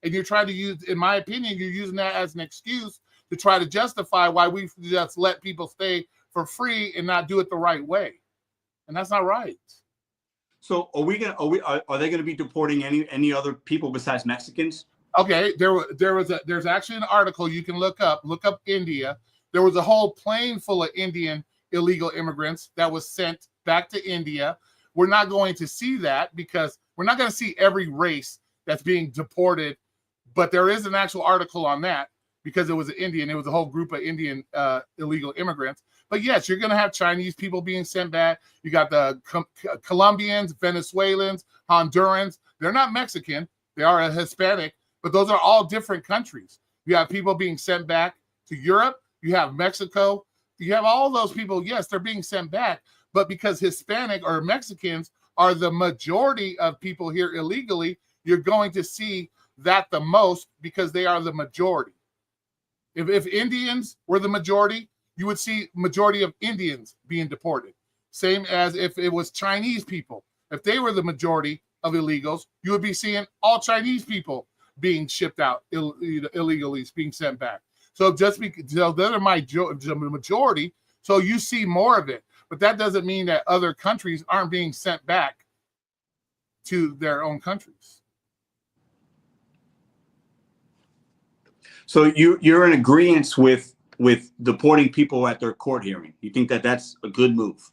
And you're trying to use, in my opinion, you're using that as an excuse to try to justify why we just let people stay for free and not do it the right way. and that's not right. So are they gonna be deporting any other people besides Mexicans? Okay, there's actually an article you can look up India. There was a whole plane full of Indian illegal immigrants that was sent back to India. We're not going to see that because we're not going to see every race that's being deported, but there is an actual article on that because it was Indian. It was a whole group of Indian illegal immigrants. But yes, you're going to have Chinese people being sent back. You got the Colombians, Venezuelans, Hondurans. They're not Mexican. They are a Hispanic, but those are all different countries. You have people being sent back to Europe. You have Mexico. You have all those people. Yes, they're being sent back, but because Hispanic or Mexicans are the majority of people here illegally, you're going to see that the most because they are the majority. If Indians were the majority, you would see majority of Indians being deported. Same as if it was Chinese people. If they were the majority of illegals, you would be seeing all Chinese people being shipped out illegally, being sent back. So just because they're the majority, so you see more of it. But that doesn't mean that other countries aren't being sent back to their own countries. So you're in agreement with deporting people at their court hearing. You think that that's a good move?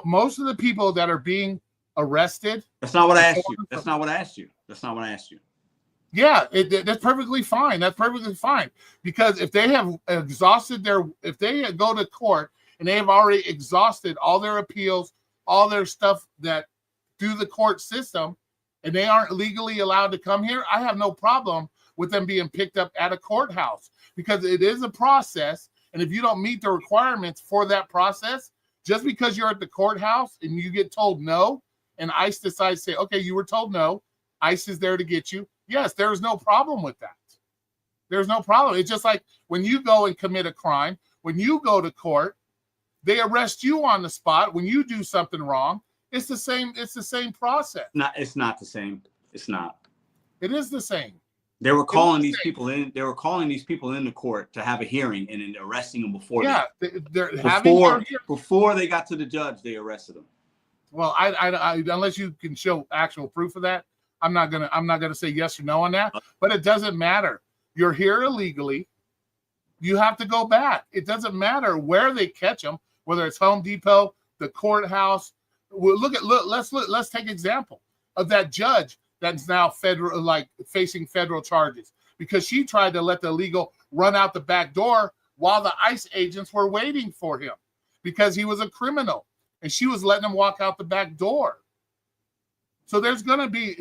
Most of the people that are being arrested. That's not what I asked you. That's not what I asked you. That's not what I asked you. Yeah, that's perfectly fine. That's perfectly fine because if they have exhausted if they go to court and they have already exhausted all their appeals, all their stuff that through the court system, and they aren't legally allowed to come here, I have no problem with them being picked up at a courthouse because it is a process. And if you don't meet the requirements for that process, just because you're at the courthouse and you get told no, and ICE decides to say, okay, you were told no, ICE is there to get you. Yes, there's no problem with that. There's no problem. It's just like when you go and commit a crime, when you go to court, they arrest you on the spot. When you do something wrong, it's the same process. It's not the same. It's not. It is the same. They were calling these people in. They were calling these people into court to have a hearing and then arresting them before. Yeah, before they got to the judge, they arrested them. Well, I unless you can show actual proof of that, I'm not gonna say yes or no on that. But it doesn't matter. You're here illegally. You have to go back. It doesn't matter where they catch them, whether it's Home Depot, the courthouse. Let's take example of that judge that's now facing federal charges because she tried to let the illegal run out the back door while the ICE agents were waiting for him because he was a criminal and she was letting him walk out the back door. So there's gonna be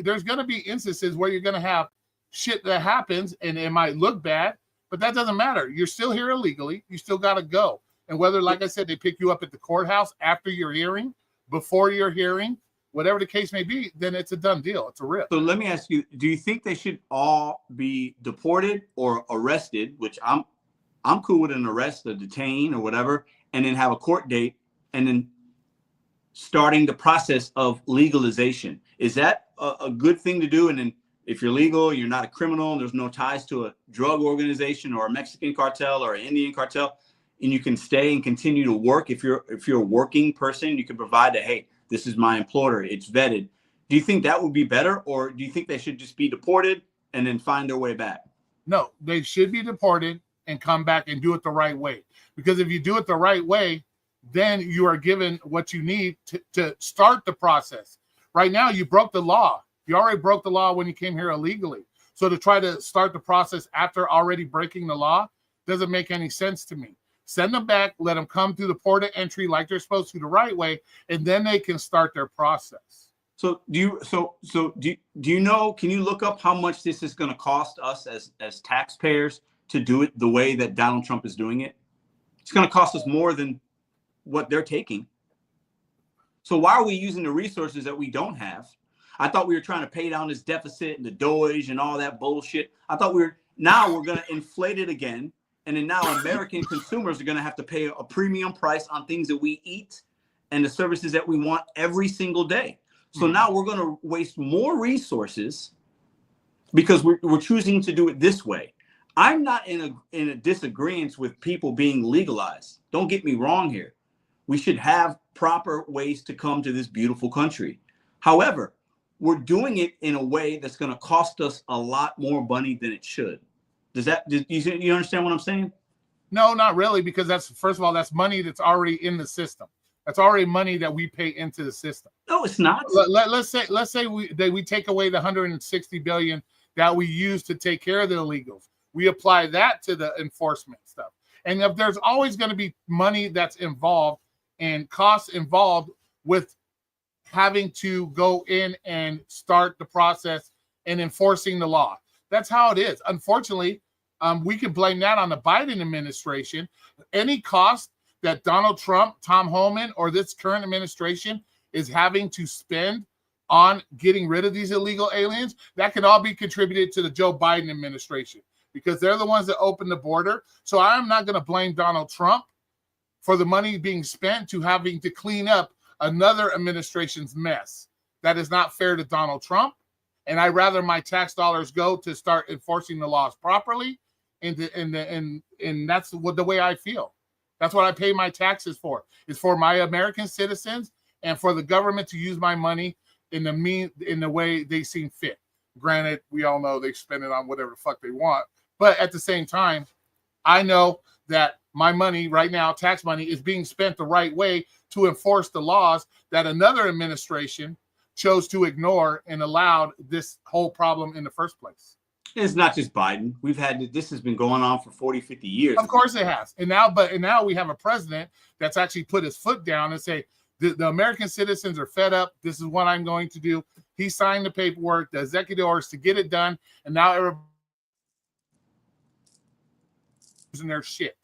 instances where you're gonna have shit that happens and it might look bad, but that doesn't matter. You're still here illegally. You still gotta go. And whether, like I said, they pick you up at the courthouse after your hearing, before your hearing, whatever the case may be, then it's a done deal. It's a rip. So let me ask you: do you think they should all be deported or arrested? Which I'm cool with an arrest, a detain, or whatever, and then have a court date, and then starting the process of legalization. Is that a good thing to do? And then if you're legal, you're not a criminal, and there's no ties to a drug organization or a Mexican cartel or an Indian cartel, and you can stay and continue to work. If you're a working person, you can provide that, hey, this is my employer, it's vetted. Do you think that would be better, or do you think they should just be deported and then find their way back? No, they should be deported and come back and do it the right way. Because if you do it the right way, then you are given what you need to start the process. Right now, you broke the law. You already broke the law when you came here illegally. So to try to start the process after already breaking the law doesn't make any sense to me. Send them back, let them come through the port of entry like they're supposed to the right way, and then they can start their process. So do you know, can you look up how much this is going to cost us as taxpayers to do it the way that Donald Trump is doing it? It's going to cost us more than what they're taking. So why are we using the resources that we don't have? I thought we were trying to pay down this deficit and the Doge and all that bullshit. I thought now we're going to inflate it again. And then now American consumers are going to have to pay a premium price on things that we eat and the services that we want every single day. So now we're going to waste more resources because we're choosing to do it this way. I'm not in a disagreement with people being legalized. Don't get me wrong here. We should have proper ways to come to this beautiful country. However, we're doing it in a way that's going to cost us a lot more money than it should. You understand what I'm saying? No, not really, because that's, first of all, that's money that's already in the system. That's already money that we pay into the system. No, it's not. Let's say we take away the 160 billion that we use to take care of the illegals. We apply that to the enforcement stuff. And if there's always going to be money that's involved and costs involved with having to go in and start the process and enforcing the law. That's how it is. Unfortunately, we can blame that on the Biden administration. Any cost that Donald Trump, Tom Homan, or this current administration is having to spend on getting rid of these illegal aliens, that can all be contributed to the Joe Biden administration, because they're the ones that opened the border. So I'm not going to blame Donald Trump for the money being spent to having to clean up another administration's mess. That is not fair to Donald Trump. And I'd rather my tax dollars go to start enforcing the laws properly. And that's the way I feel. That's what I pay my taxes for. It's for my American citizens and for the government to use my money in the way they seem fit. Granted, we all know they spend it on whatever the fuck they want. But at the same time, I know that my money right now, tax money, is being spent the right way to enforce the laws that another administration chose to ignore and allowed this whole problem in the first place. It's not just Biden. This has been going on for 40, 50 years. Of course it has. And now we have a president that's actually put his foot down and say, the American citizens are fed up. This is what I'm going to do. He signed the paperwork, the executive orders to get it done. And now everybody's using their shit.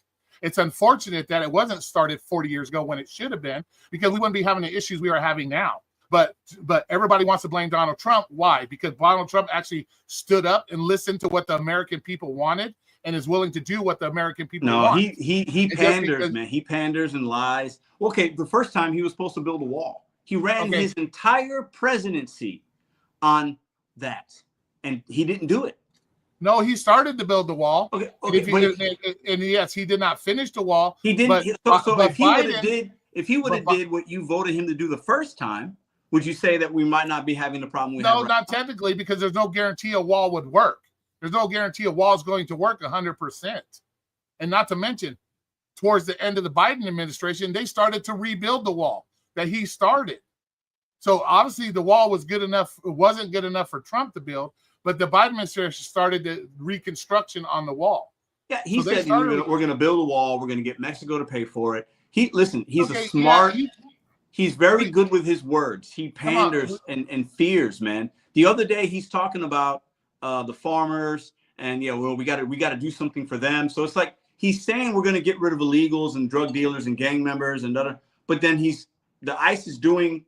It's unfortunate that it wasn't started 40 years ago when it should have been, because we wouldn't be having the issues we are having now. But everybody wants to blame Donald Trump. Why? Because Donald Trump actually stood up and listened to what the American people wanted and is willing to do what the American people want. No, he panders, man. He panders and lies. Okay, the first time he was supposed to build a wall. He ran his entire presidency on that, and he didn't do it. No, he started to build the wall. Okay, and yes, he did not finish the wall. He didn't. But, so if he would have did what you voted him to do the first time, would you say that we might not be having the problem we have? No, not technically, because there's no guarantee a wall would work. There's no guarantee a wall is going to work 100%. And not to mention, towards the end of the Biden administration, they started to rebuild the wall that he started. So obviously the wall was good enough. It wasn't good enough for Trump to build, but the Biden administration started the reconstruction on the wall. Yeah, he said we're going to build a wall. We're going to get Mexico to pay for it. He's a smart. Yeah, he's very good with his words. He panders and fears, man. The other day he's talking about the farmers and we got to do something for them. So it's like he's saying we're going to get rid of illegals and drug dealers and gang members and other, but then the ICE is doing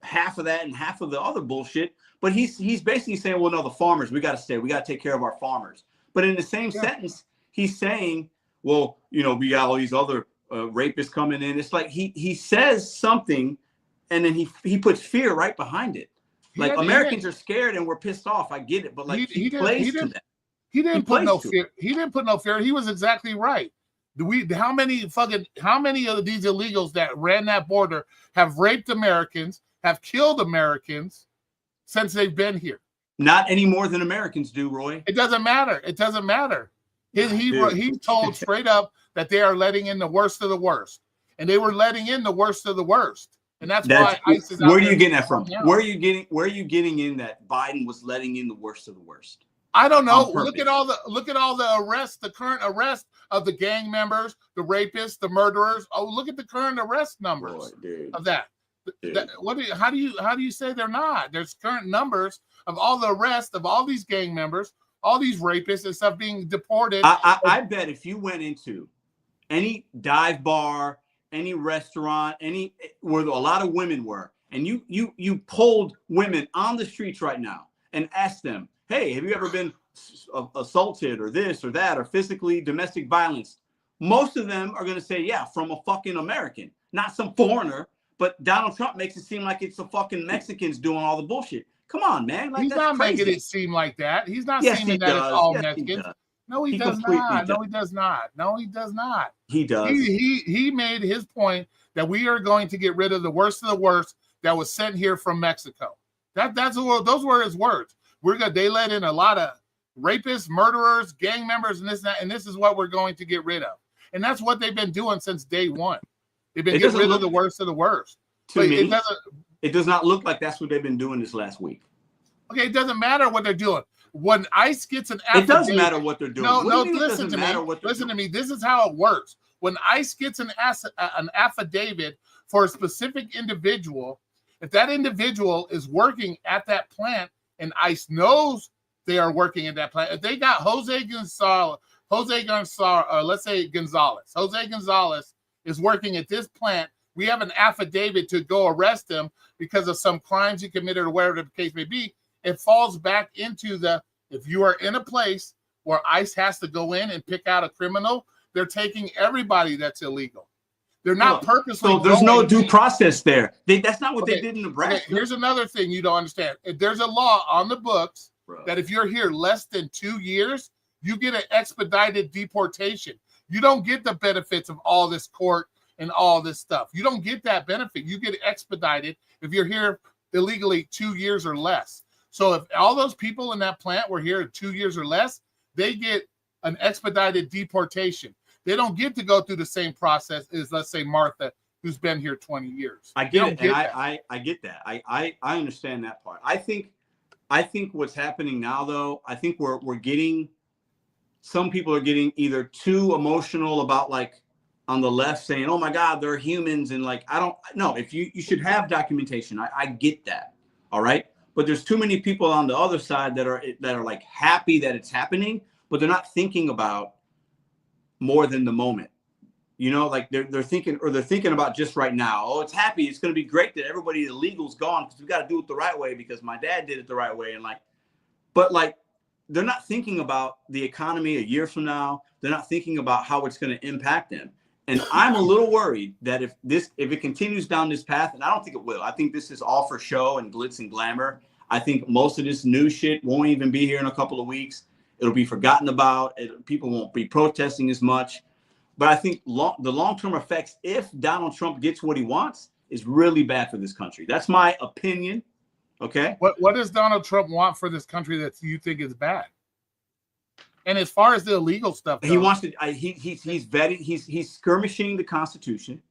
half of that and half of the other bullshit. But he's basically saying, well, no, the farmers, we got to stay. We got to take care of our farmers. But in the same sentence, he's saying, well, we got all these other rapists coming in. It's like he says something, and then he puts fear right behind it. Like Americans are scared and we're pissed off. I get it, but like he plays to that. He didn't put no fear. He didn't put no fear. He was exactly right. How many of these illegals that ran that border have raped Americans, have killed Americans since they've been here? Not any more than Americans do, Roy. It doesn't matter. It doesn't matter. He told straight up that they are letting in the worst of the worst, and they were letting in the worst of the worst, and that's why ICE is out. Where are you getting that from? Where are you getting in that Biden was letting in the worst of the worst? I don't know. Look at all the arrests, the current arrest of the gang members, the rapists, the murderers. Oh, look at the current arrest numbers of that. How do you say they're not? There's current numbers of all the arrests of all these gang members, all these rapists and stuff being deported. I bet if you went into any dive bar, any restaurant, where a lot of women were, and you polled women on the streets right now and asked them, hey, have you ever been assaulted or this or that or physically domestic violence? Most of them are going to say, yeah, from a fucking American, not some foreigner. But Donald Trump makes it seem like it's the fucking Mexicans doing all the bullshit. Come on, man. Like, he's not making it seem like that. He's not seeming that it's all Mexicans. No, he does not. No, he does not. No, he does not. He does. He made his point that we are going to get rid of the worst of the worst that was sent here from Mexico. Those were his words. They let in a lot of rapists, murderers, gang members, and this is what we're going to get rid of. And that's what they've been doing since day one. They've been getting rid of the worst of the worst. To me, it does not look like that's what they've been doing this last week. Okay, it doesn't matter what they're doing. When ICE gets an affidavit, it doesn't matter what they're doing. No, listen to me. Listen to me. This is how it works. When ICE gets an affidavit for a specific individual, if that individual is working at that plant and ICE knows they are working at that plant, if they got Jose Gonzalez, let's say Gonzalez. Jose Gonzalez is working at this plant. We have an affidavit to go arrest him because of some crimes he committed or whatever the case may be. It falls back into if you are in a place where ICE has to go in and pick out a criminal, they're taking everybody that's illegal. They're not purposely. So there's no due process there. That's not what they did in Nebraska. Okay, here's another thing you don't understand. There's a law on the books that if you're here less than 2 years, you get an expedited deportation. You don't get the benefits of all this court and all this stuff. You don't get that benefit. You get expedited if you're here illegally 2 years or less. So if all those people in that plant were here 2 years or less, they get an expedited deportation. They don't get to go through the same process as, let's say, Martha, who's been here 20 years. I get it. And I get that. I understand that part. I think what's happening now, though, I think we're getting, some people are getting either too emotional about, like, on the left saying, oh my God, they're humans. And like, I don't know if you should have documentation. I get that. All right. But there's too many people on the other side that are like happy that it's happening, but they're not thinking about more than the moment. You know, like they're thinking about just right now. Oh, it's happy. It's going to be great that everybody illegal's gone because we got to do it the right way because my dad did it the right way. And like, but like, they're not thinking about the economy a year from now. They're not thinking about how it's going to impact them. And I'm a little worried that if it continues down this path, and I don't think it will. I think this is all for show and glitz and glamour. I think most of this new shit won't even be here in a couple of weeks. It'll be forgotten about. People won't be protesting as much. But I think the long-term effects, if Donald Trump gets what he wants, is really bad for this country. That's my opinion. Okay. What does Donald Trump want for this country that you think is bad? And as far as the illegal stuff goes, he wants to. He's vetting. He's skirmishing the Constitution.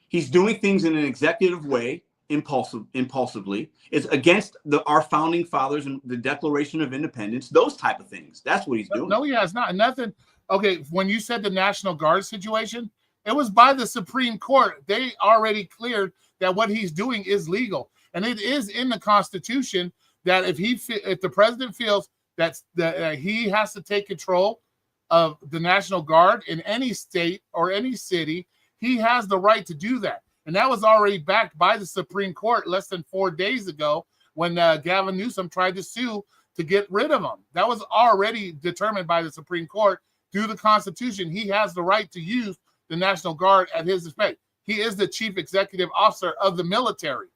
He's doing things in an executive way, impulsively. It's against our founding fathers and the Declaration of Independence. Those type of things. That's what he's doing. No, he has not. Nothing. Okay, when you said the National Guard situation, it was by the Supreme Court. They already cleared that what he's doing is legal, and it is in the Constitution that if the president feels that he has to take control of the National Guard in any state or any city, he has the right to do that. And that was already backed by the Supreme Court less than 4 days ago when Gavin Newsom tried to sue to get rid of him. That was already determined by the Supreme Court through the Constitution. He has the right to use the National Guard at his respect. He is the chief executive officer of the military.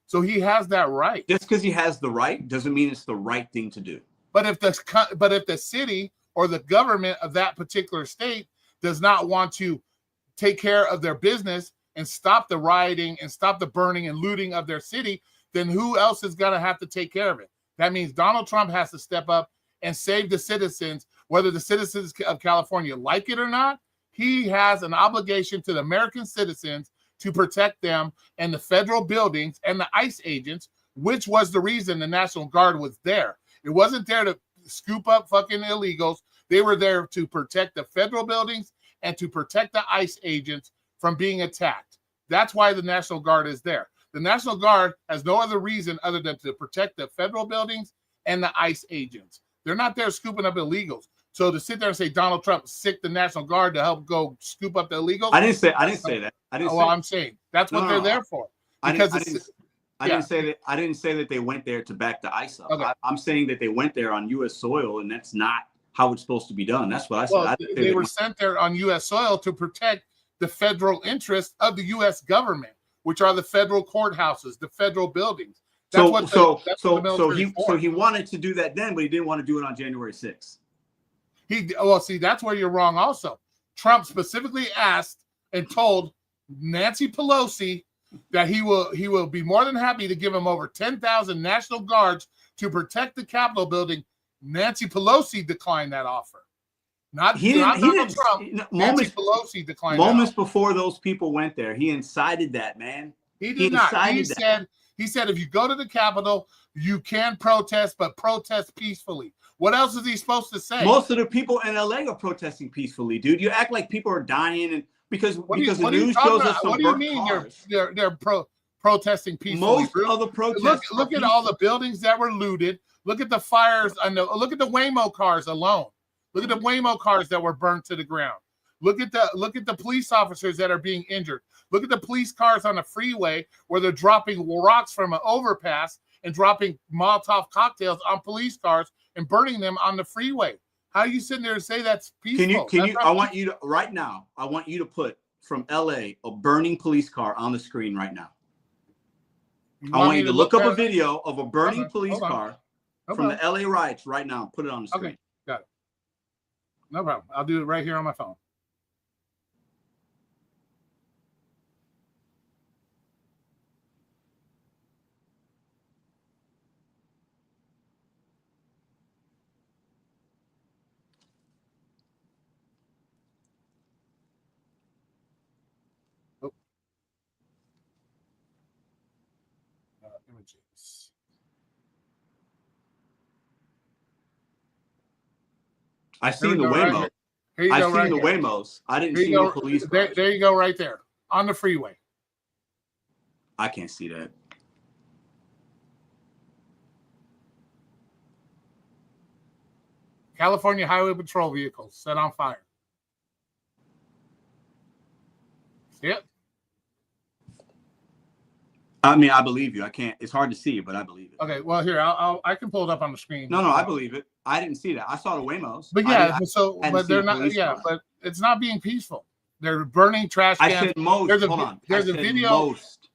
So he has that right. Just because he has the right doesn't mean it's the right thing to do. But if the city or the government of that particular state does not want to take care of their business and stop the rioting and stop the burning and looting of their city, then who else is going to have to take care of it? That means Donald Trump has to step up and save the citizens, whether the citizens of California like it or not. He has an obligation to the American citizens to protect them and the federal buildings and the ICE agents, which was the reason the National Guard was there. It wasn't there to scoop up fucking illegals. They were there to protect the federal buildings and to protect the ICE agents from being attacked. That's why the National Guard is there. The National Guard has no other reason other than to protect the federal buildings and the ICE agents. They're not there scooping up illegals. So to sit there and say Donald Trump sicked the National Guard to help go scoop up the illegals. I didn't say that. I'm saying that's what they're there for. Because I didn't say that they went there to back the ICE up. Okay. I'm saying that they went there on U.S. soil, and that's not how it's supposed to be done. That's what I said. Well, they were sent there on U.S. soil to protect the federal interests of the U.S. government, which are the federal courthouses, the federal buildings. That's So he wanted to do that then, but he didn't want to do it on January 6th. That's where you're wrong also. Trump specifically asked and told Nancy Pelosi that he will be more than happy to give him over 10,000 National Guards to protect the Capitol building. Nancy Pelosi declined that offer. Not Donald Trump. Nancy Pelosi declined moments before those people went there. He incited that, man. He did not. He said if you go to the Capitol, you can protest, but protest peacefully. What else is he supposed to say? Most of the people in LA are protesting peacefully, dude. You act like people are dying and because the news shows us some burnt cars. They're protesting peacefully? Most of the protests. Look at all the buildings that were looted. Look at the fires. Look at the Waymo cars alone. Look at the Waymo cars that were burned to the ground. Look at the police officers that are being injured. Look at the police cars on the freeway where they're dropping rocks from an overpass and dropping Molotov cocktails on police cars and burning them on the freeway. How are you sitting there and say that's peaceful? I want you to right now. I want you to put from LA a burning police car on the screen right now. I want you to look up a video of a burning police car from the LA riots right now. Put it on the screen. Okay, got it. No problem. I'll do it right here on my phone. Images. I've seen the Waymo. I've seen the Waymos. I didn't see no police cars. There you go, right there on the freeway. I can't see that. California Highway Patrol vehicles set on fire. See it? I mean, I believe you. I can't. It's hard to see it, but I believe it. Okay. Well, here I can pull it up on the screen. No, I believe it. I didn't see that. I saw the Waymos. But yeah, but they're not. Yeah, but it's not being peaceful. They're burning trash cans. I said most. There's a video.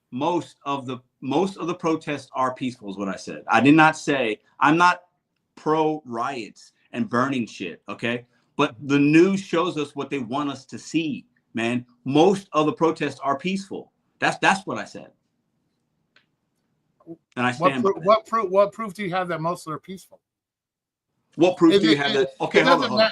Most of the protests are peaceful, is what I said. I did not say I'm not pro riots and burning shit. Okay, but the news shows us what they want us to see, man. Most of the protests are peaceful. That's what I said. And I stand by that. What proof do you have that most are peaceful? What proof do you have that? Okay, hold on.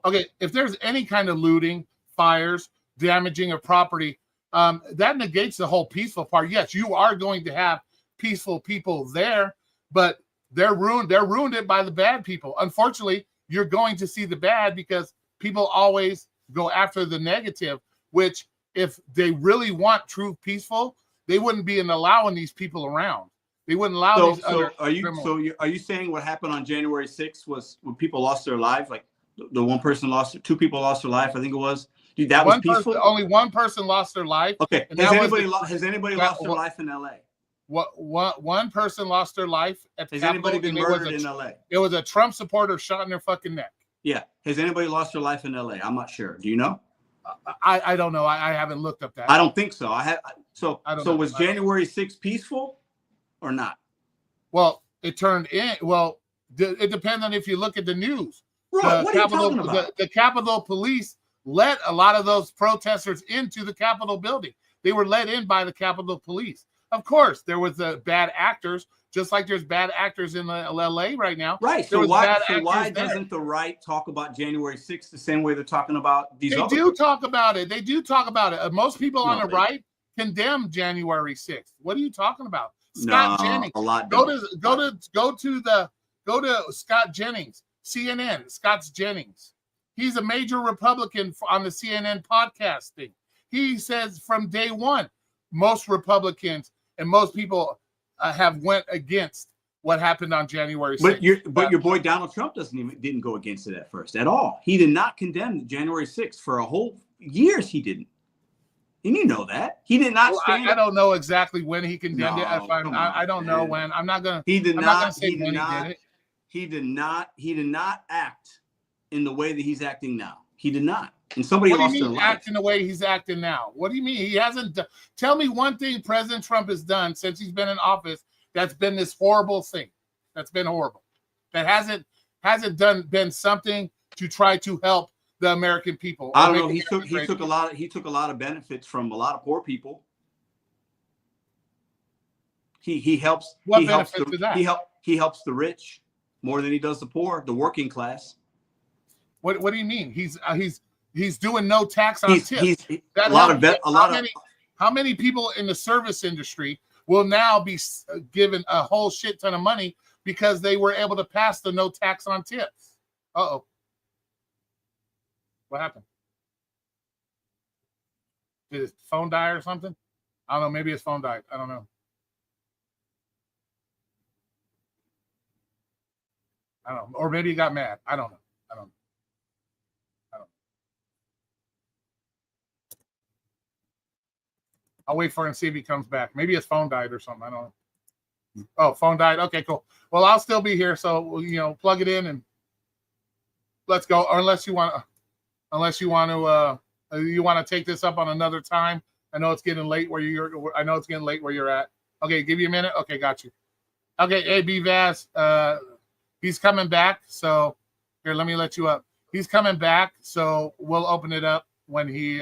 Okay, if there's any kind of looting, fires, damaging of property, that negates the whole peaceful part. Yes, you are going to have peaceful people there, but they're ruined it by the bad people. Unfortunately, you're going to see the bad because people always go after the negative, which if they really want true peaceful, they wouldn't be allowing these people around. They wouldn't allow these other criminals. Are you saying what happened on January 6th was when people lost their lives? Like the one person two people lost their life, I think it was. Dude, that was peaceful. Only one person lost their life. Okay. Has anybody lost their life in LA? One person lost their life at the Capitol. Has anybody been murdered in LA? It was a Trump supporter shot in their fucking neck. Yeah. Has anybody lost their life in LA? I'm not sure. Do you know? I don't know. I haven't looked up that. I don't think so. So was January 6th peaceful or not? Well, it turned in. Well, it depends on if you look at the news. Bro, what are you talking about? The Capitol Police let a lot of those protesters into the Capitol building. They were let in by the Capitol Police. Of course, there was bad actors, just like there's bad actors in LA right now. Right. So why doesn't the right talk about January 6th the same way they're talking about these? They do talk about it. They do talk about it. Most people on the right condemn January 6th. What are you talking about? Scott Jennings. A lot. Go to Scott Jennings, CNN. Scott Jennings. He's a major Republican on the CNN podcast thing. He says from day one, most Republicans and most people have went against what happened on January 6th. But your boy Donald Trump didn't go against it at first at all. He did not condemn January 6th for a whole years. He didn't. And you know that. He did not stand. I don't know exactly when he condemned it. I don't know when. I'm not going to. He did not. He did not act in the way that he's acting now. He did not. And somebody lost their life. Acting the way he's acting now. What do you mean? He hasn't. Tell me one thing President Trump has done since he's been in office that's been this horrible thing. That's been horrible. That hasn't been something to try to help the American people. I or don't know. make He took a lot of benefits from a lot of poor people. He helps. What he helps benefits the is that? he helps the rich more than he does the poor, the working class. What do you mean? He's doing no tax on He's tips. a That lot helps. of How many people in the service industry will now be given a whole shit ton of money because they were able to pass the no tax on tips? Uh-oh. What happened? Did his phone die or something? I don't know. Maybe his phone died. I don't know. Or maybe he got mad. I don't know. I'll wait for him and see if he comes back. Maybe his phone died or something. I don't know. Oh, phone died. Okay, cool. Well, I'll still be here, so plug it in and let's go. Or unless you want to take this up on another time. I know it's getting late where you're at. Okay, give you a minute. Okay, got you. Okay, hey, B-Vaz, he's coming back. So here, let me let you up. He's coming back, so we'll open it up when he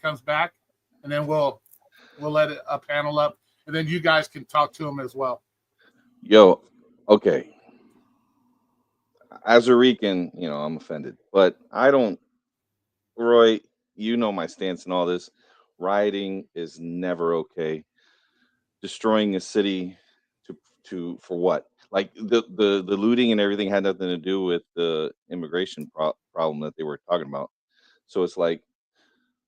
comes back, and then we'll let a panel up, and then you guys can talk to him as well. Yo, okay. As a Rican, I'm offended, but I don't. Roy, you know my stance in all this. Rioting is never okay. Destroying a city for what? Like the looting and everything had nothing to do with the immigration problem that they were talking about. So it's like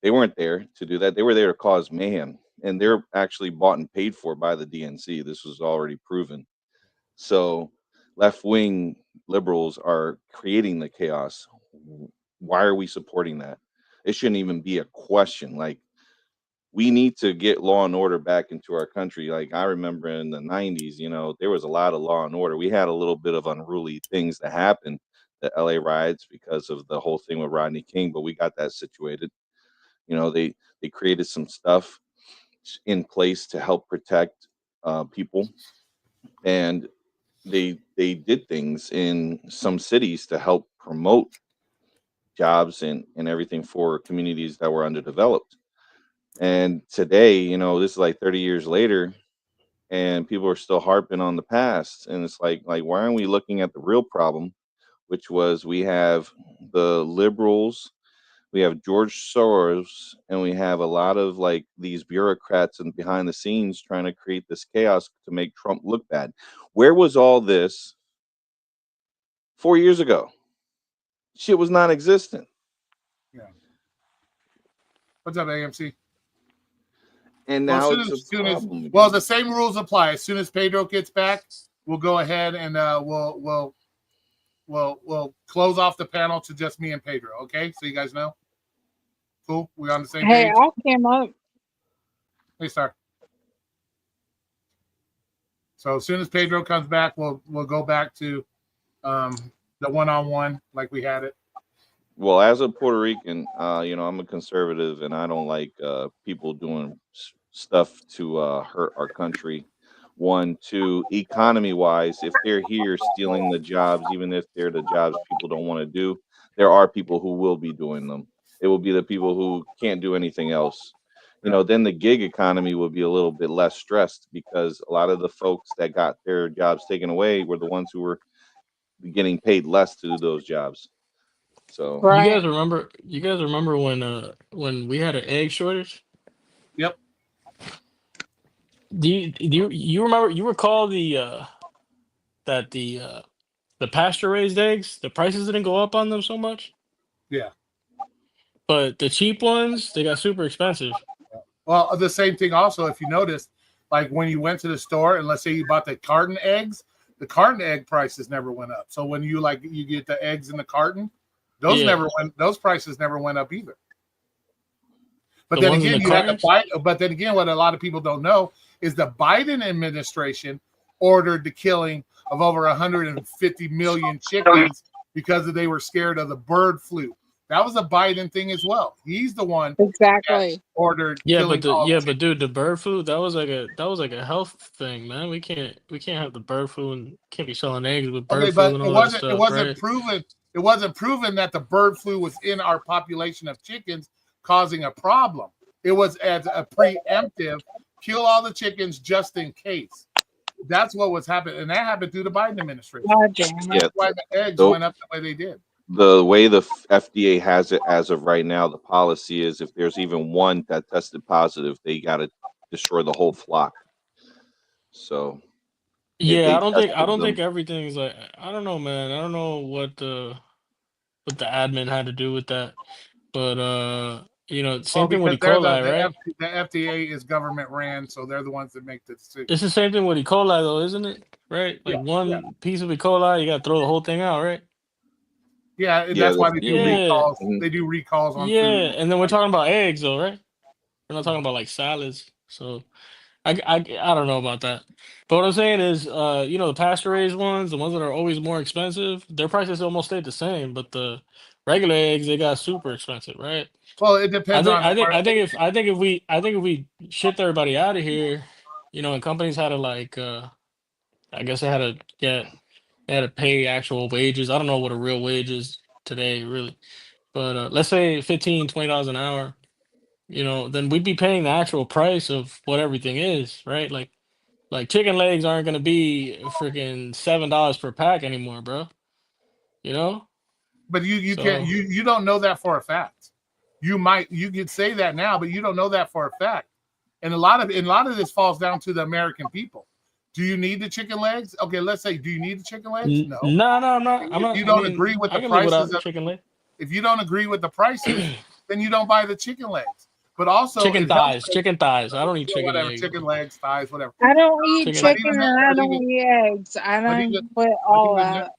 they weren't there to do that. They were there to cause mayhem, and they're actually bought and paid for by the DNC. This was already proven. So left-wing liberals are creating the chaos. Why are we supporting that? It shouldn't even be a question. Like, we need to get law and order back into our country. Like, I remember in the 90s, there was a lot of law and order. We had a little bit of unruly things that happened, the LA riots, because of the whole thing with Rodney King, but we got that situated. They created some stuff in place to help protect people, and they did things in some cities to help promote jobs and everything for communities that were underdeveloped. And today, this is like 30 years later, and people are still harping on the past. And it's like why aren't we looking at the real problem, which was we have the liberals, we have George Soros, and we have a lot of like these bureaucrats and behind the scenes trying to create this chaos to make Trump look bad. Where was all this 4 years ago? Shit was non-existent. Yeah. What's up, AMC? And now it's a problem. Well, the same rules apply. As soon as Pedro gets back, we'll go ahead and we'll close off the panel to just me and Pedro. Okay, so you guys know. Cool. We're on the same page. Hey, I came up. Hey, Star. So as soon as Pedro comes back, we'll go back to the one-on-one like we had it. Well, as a Puerto Rican, I'm a conservative, and I don't like people doing stuff to hurt our country. One, two, economy-wise, if they're here stealing the jobs, even if they're the jobs people don't want to do, there are people who will be doing them. It will be the people who can't do anything else. Then the gig economy will be a little bit less stressed, because a lot of the folks that got their jobs taken away were the ones who were getting paid less to do those jobs. So Right. You guys remember when we had an egg shortage? Yep. Do you remember? You recall the pasture raised eggs, the prices didn't go up on them so much, Yeah. but the cheap ones, they got super expensive. Well, the same thing also, if you noticed, like when you went to the store and let's say you bought the carton eggs, the carton egg prices never went up. So when you get the eggs in the carton, those prices never went up either. But then again, but then again, what a lot of people don't know is the Biden administration ordered the killing of over 150 million chickens because they were scared of the bird flu. That was a Biden thing as well. He's the one Exactly ordered. But dude, the bird flu, that was like a health thing, man. We can't have the bird flu and can't be selling eggs with bird flu and all that stuff. It wasn't proven. It wasn't proven that the bird flu was in our population of chickens causing a problem. It was as a preemptive, kill all the chickens just in case. That's what was happening, and that happened through the Biden administration. God damn it. That's why the eggs So went up the way they did. the way the FDA has it as of right now, the policy is if there's even one that tested positive, they got to destroy the whole flock. So if Yeah, they I don't think tested them, everything's like, I don't know, man. I don't know what the admin had to do with that. But same thing with Because E. they're coli, right? the FDA is government ran, so they're the ones that make the decision. It's the same thing with E. coli though, isn't it? Right? Like one piece of E. coli, you gotta throw the whole thing out, right? Yeah, and yeah, that's why that's they do unique. Yeah. recalls. Mhm. They do recalls on Yeah. food. And then we're talking about eggs though, right? We're not talking about like salads. So I don't know about that. But what I'm saying is, the pasture raised ones, the ones that are always more expensive, their prices almost stayed the same, but the regular eggs they got super expensive, right? Well, it depends on where. I think if we shipped everybody out of here, and companies had to like I guess they had to pay actual wages. I don't know what a real wage is today, really. But let's say 15, $20 an hour, then we'd be paying the actual price of what everything is, right? Like chicken legs aren't gonna be freaking $7 per pack anymore, bro. You know? But you can't So you don't know that for a fact. You could say that now, but you don't know that for a fact. And a lot of this falls down to the American people. Do you need the chicken legs? Okay, let's say, do you need the chicken legs? No. no, I'm not. I'm If not. you I don't mean, agree with I the can live prices without of, chicken leg. if you don't agree with the prices, then you don't buy the chicken legs. But also, Chicken it helps. thighs. Chicken thighs. I don't eat chicken Whatever, legs, chicken bro. legs, thighs, whatever. I don't eat Chicken. But chicken even then, and I don't eat eggs. I but don't even put but all even then, that.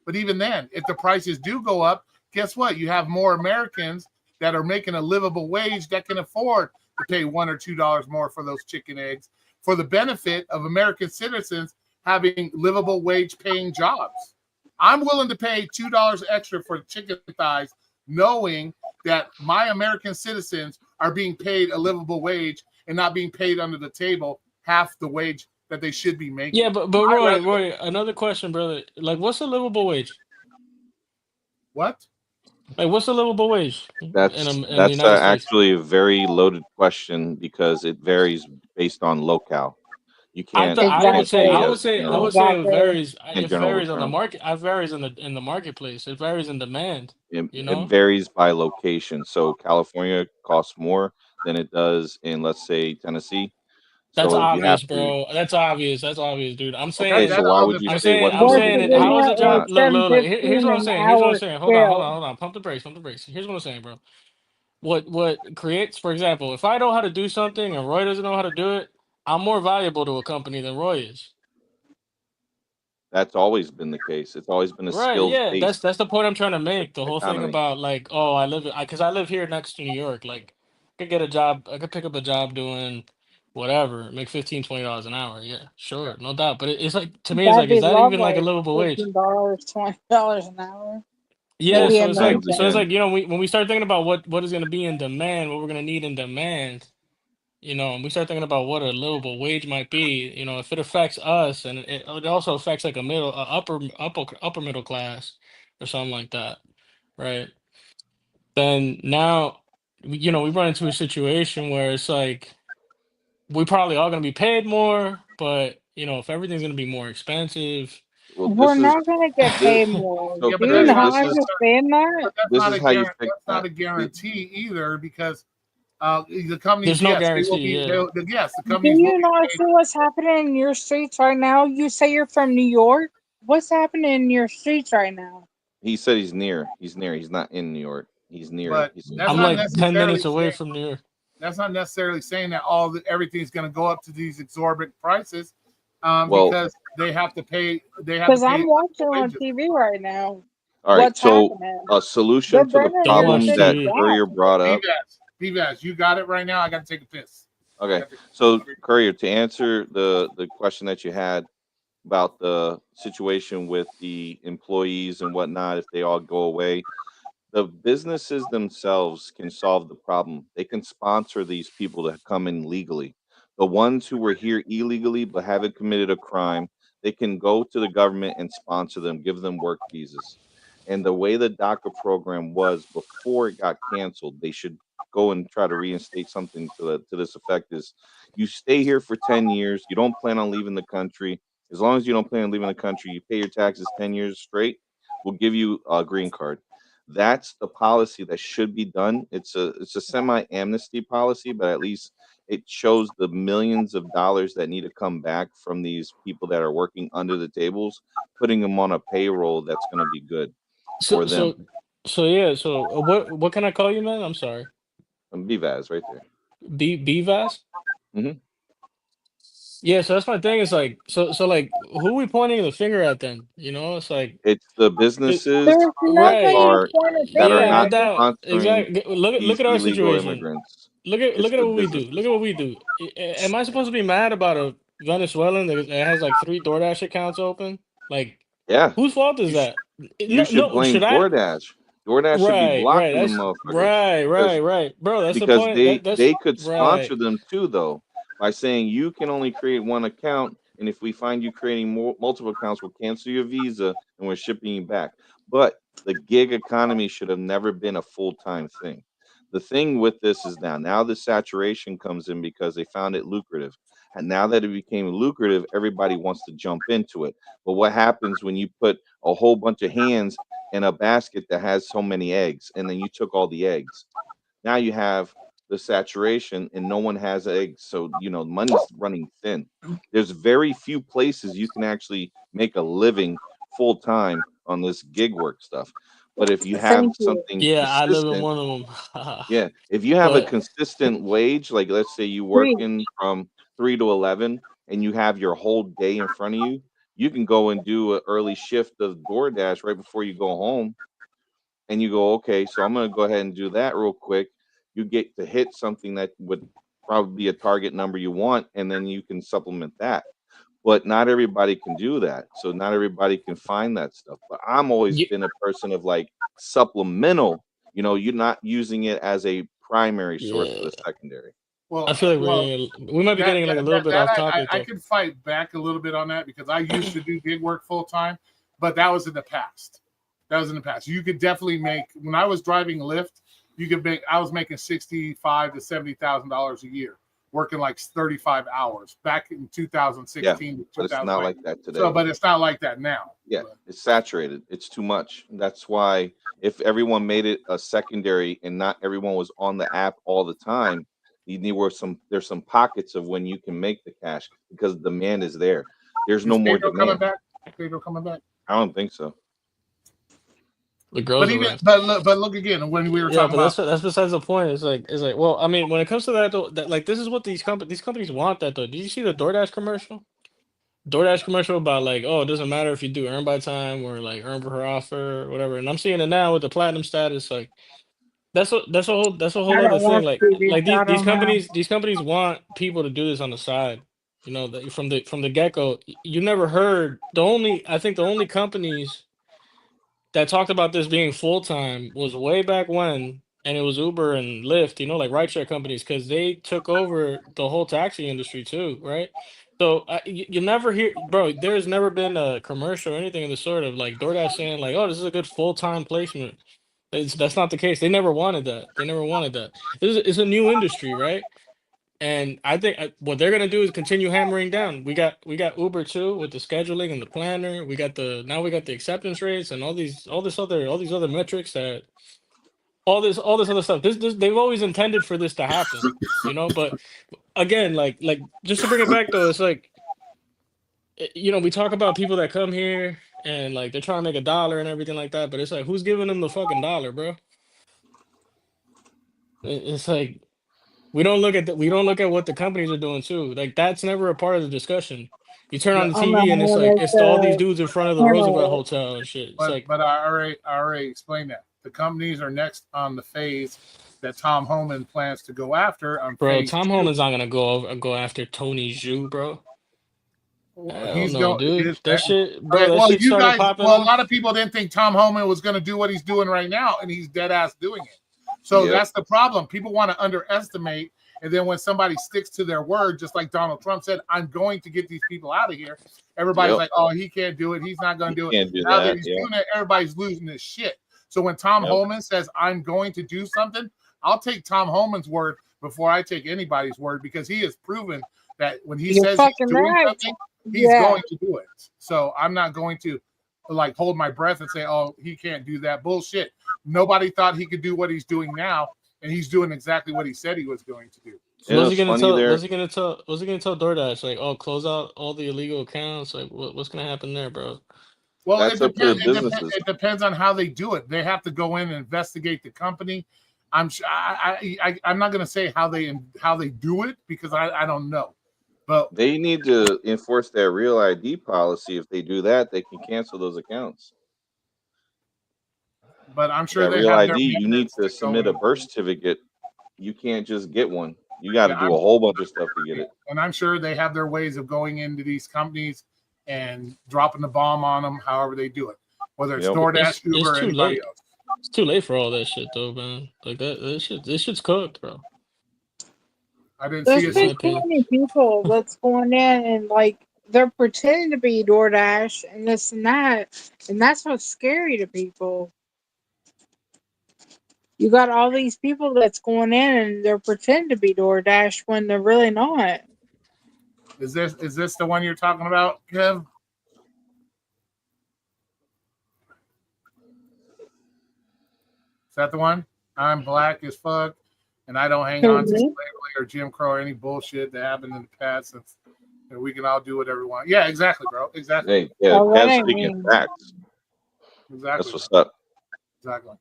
but even then, if the prices do go up, guess what? You have more Americans that are making a livable wage that can afford to pay $1 or $2 more for those chicken eggs for the benefit of American citizens having livable wage paying jobs. I'm willing to pay $2 extra for chicken thighs, knowing that my American citizens are being paid a livable wage and not being paid under the table half the wage that they should be making. Yeah, but Roy, another question, brother. Like, what's a livable wage? What? Like, what's a livable wage in the That's United States? actually a very loaded question because it varies based on locale. You can't say I a would say it Exactly. varies. in It general varies on the terms. market. It varies in the marketplace. It varies in demand. It varies by location. So California costs more than it does in, let's say, Tennessee. That's So you have obvious, to. bro. That's obvious. That's obvious, dude. I'm Okay, saying, so That's why would obvious. you I'm say saying, what's I'm West saying livable it. wage How if is Virginia the it's job? is not? Look. $7.15 Here's what I'm an saying. Here's what I'm hour saying. still. Hold on. Pump the brakes. Pump the brakes. Here's what I'm saying, bro. What creates, for example, if I know how to do something and Roy doesn't know how to do it, I'm more valuable to a company than Roy is. That's always been the case. It's always been a Right, skills yeah, based that's the point I'm trying to make. The whole thing economy. about like, oh, because I live here next to New York. Like, I could get a job, I could pick up a job doing whatever, make $15, $20 an hour. Yeah, sure, no doubt. But it's like to me, it's That'd like, is be that even like a lovely. livable wage? $15, $20 an hour. Yeah, Maybe Well, so in it's the like, depends so it's again. like when we start thinking about what is going to be in demand, what we're going to need in demand, and we start thinking about what a livable wage might be. If it affects us, and it also affects like upper middle class or something like that, right? Then now we run into a situation where it's like we probably are going to be paid more, but if everything's going to be more expensive. Well, We're this is not gonna get this. paid more. So Yeah, Do but you that's Courier, not not this is understand that? but that's this not is a how you guarantee. fix That's not that. a guarantee either because the companies, There's no yes, they will guarantee. be. Yeah. Yes, the Do companies will you be not paid. see what's happening in your streets right now? You say you're from New York. What's happening in your streets right now? He said he's near. He's near. He's not in New York. He's near. But He's in that's I'm not like Virginia. 10 necessarily minutes away saying from New York. that everything's going to go up to these exorbitant prices, Well, because they have to pay. They have to Because pay I'm watching on wages. TV right now. all right. What's So happening? a They're solution to the burning Don't your watch problem city that TV. down. Courier brought up. Vivaz, you got it right now. I got to take a piss. Okay. So Courier, to answer the question that you had about the situation with the employees and whatnot, if they all go away, the businesses themselves can solve the problem. They can sponsor these people to come in legally. The ones who were here illegally but haven't committed a crime, they can go to the government and sponsor them, give them work visas. And the way the DACA program was before it got canceled, they should go and try to reinstate something to this effect: is you stay here for 10 years, you don't plan on leaving the country. As long as you don't plan on leaving the country, you pay your taxes 10 years straight, we'll give you a green card. That's the policy that should be done. It's a semi-amnesty policy, but at least it shows the millions of dollars that need to come back from these people that are working under the tables, putting them on a payroll that's going to be good So for them. so so yeah. So what can I call you, man? I'm sorry. And BVAS right there. BVAS. Mhm. Yeah. So that's my thing. It's like so like who are we pointing the finger at then? You know, it's like It's the it, businesses There's nothing right. to are point a that are finger Yeah, no not at. doubt. sponsoring Exactly. Look these at our illegal situation. immigrants. Look It's at the what we do. Look businesses. at what we do. Am I supposed to be mad about a Venezuelan that has like 3 DoorDash accounts open? Like, Yeah, whose fault is you sh- that? you No, should no. blame Should I? DoorDash. DoorDash should be Right. blocking the That's motherfuckers because right, bro. That's the because point. they That's they could right. sponsor them too, though, by saying you can only create one account, and if we find you creating multiple accounts, we'll cancel your visa and we're shipping you back. But the gig economy should have never been a full-time thing. The thing with this is now the saturation comes in because they found it lucrative, and now that it became lucrative, everybody wants to jump into it. But what happens when you put a whole bunch of hands in a basket that has so many eggs, and then you took all the eggs? Now you have the saturation and no one has eggs. So, money's running thin. There's very few places you can actually make a living full time on this gig work stuff. But if you have Thank you. something Yeah, I live in consistent, one of them. yeah, if you have a But consistent wage, like let's say you Great. working from 3 to 11 and you have your whole day in front of you, you can go and do an early shift of DoorDash right before you go home, and you go, okay, so I'm going to go ahead and do that real quick. You get to hit something that would probably be a target number you want, and then you can supplement that. But not everybody can do that. So not everybody can find that stuff. But I'm always you, been a person of like supplemental, you're not using it as a primary source for yeah, the secondary. I feel like Well, we might be that getting like a that little that, bit that off topic I though. could fight back a little bit on that because I used to do gig work full time, but that was in the past. That was in the past. You could definitely make when I was driving Lyft. I was making $65,000 to $70,000 a year, working like 35 hours back in 2016 Yeah, to but it's not 2008. like that So, today. but it's not like that now. Yeah, But it's saturated. It's too much. That's why if everyone made it a secondary and not everyone was on the app all the time, there's some pockets of when you can make the cash because demand is there. There's no is more Pedro coming demand. back? Pedro coming back? I don't think so. The But girls are even left. but look again when we were Yeah, talking but about that's besides the point. It's like well, I mean, when it comes to that though, that like this is what these companies want that though. Did you see the DoorDash commercial? DoorDash commercial about like, oh, it doesn't matter if you do earn by time or like earn per offer or whatever. And I'm seeing it now with the platinum status. Like that's a I whole other don't thing. watch TV, Like so I don't know. these companies want people to do this on the side. You know, from the get go, you never heard I think the only companies that talked about this being full time was way back when, and it was Uber and Lyft, you know, like rideshare companies, because they took over the whole taxi industry too, right? So you never hear, bro. There's never been a commercial or anything of the sort of like DoorDash saying like, "Oh, this is a good full time placement." That's not the case. They never wanted that. They never wanted that. It's a new industry, right? And I think what they're gonna do is continue hammering down. We got Uber too with the scheduling and the planner. We got the acceptance rates and all these other metrics that all this other stuff. This they've always intended for this to happen, you know. But again, like just to bring it back though, it's like you know we talk about people that come here and like they're trying to make $1 and everything like that. But it's like who's giving them the fucking dollar, bro? It's like we don't look at what the companies are doing too. Like that's never a part of the discussion. You turn on the On the TV and it's like highlights, it's all these dudes in front of the Roosevelt handle Hotel and shit. It's but like, but I already explained that the companies are next on the phase that Tom Homan plans to go after on bro, phase Tom two. Holland's not gonna go after Tony Zhu, bro. Hell He's no, going. dude. That shit, bro. Okay, That well, shit you started guys, popping well, a off. lot of people didn't think Tom Homan was going to do what he's doing right now, and he's dead ass doing it. So Yep. that's the problem. People want to underestimate And then when somebody sticks to their word, just like Donald Trump said, I'm going to get these people out of here. Everybody's like, oh, he can't do it. He's not going to do it. Can't do Now that that. he's Yeah. doing it, everybody's losing his shit. So when Tom Holman says, I'm going to do something, I'll take Tom Holman's word before I take anybody's word, because he has proven that when he You're says he's fucking doing right. something, he's Yeah. going to do it. So I'm not going to like hold my breath and say, oh, he can't do that. Bullshit. Nobody thought he could do what he's doing now, and he's doing exactly what he said he was going to do. So what's he gonna tell? What's he gonna tell? What's he gonna tell DoorDash? Like, oh, close out all the illegal accounts. Like, what's gonna happen there, bro? Well, That's up to businesses. It depends on how they do it. They have to go in and investigate the company. I'm not going to say how they do it, because I don't know. But they need to enforce their real ID policy. If they do that, they can cancel those accounts. But I'm sure that they real have ID, you need to submit a birth certificate. You can't just get one. You got to do a whole bunch of stuff to get it. And I'm sure they have their ways of going into these companies and dropping the bomb on them, however they do it, whether it's DoorDash, Uber, or anybody else. It's too late for all that shit, though, man. Like this shit's cooked, bro. I didn't There's see it. There's too many people that's going in and like they're pretending to be DoorDash and this and that's what's scary to people. You got all these people that's going in and they're pretending to be DoorDash when they're really not. Is this the one you're talking about, Kev? Is that the one? I'm black as fuck, and I don't hang on to slavery or Jim Crow or any bullshit that happened in the past. Since we can all do whatever we want. Yeah, exactly, bro. Exactly. Hey, yeah, that's speaking facts. Exactly. That's what's up. Exactly.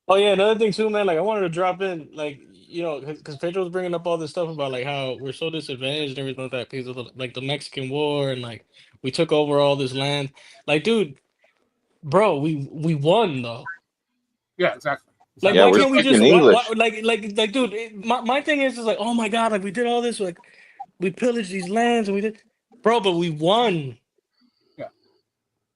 Oh yeah, another thing too, man. Like I wanted to drop in, like because Pedro was bringing up all this stuff about like how we're so disadvantaged and everything like that because of the Mexican War and like we took over all this land. Like, dude, bro, we won though. Yeah, exactly. Like, yeah, why can't we just English. like, dude? My thing is like, oh my god, like we did all this, like we pillaged these lands and we did, bro, but we won. Yeah.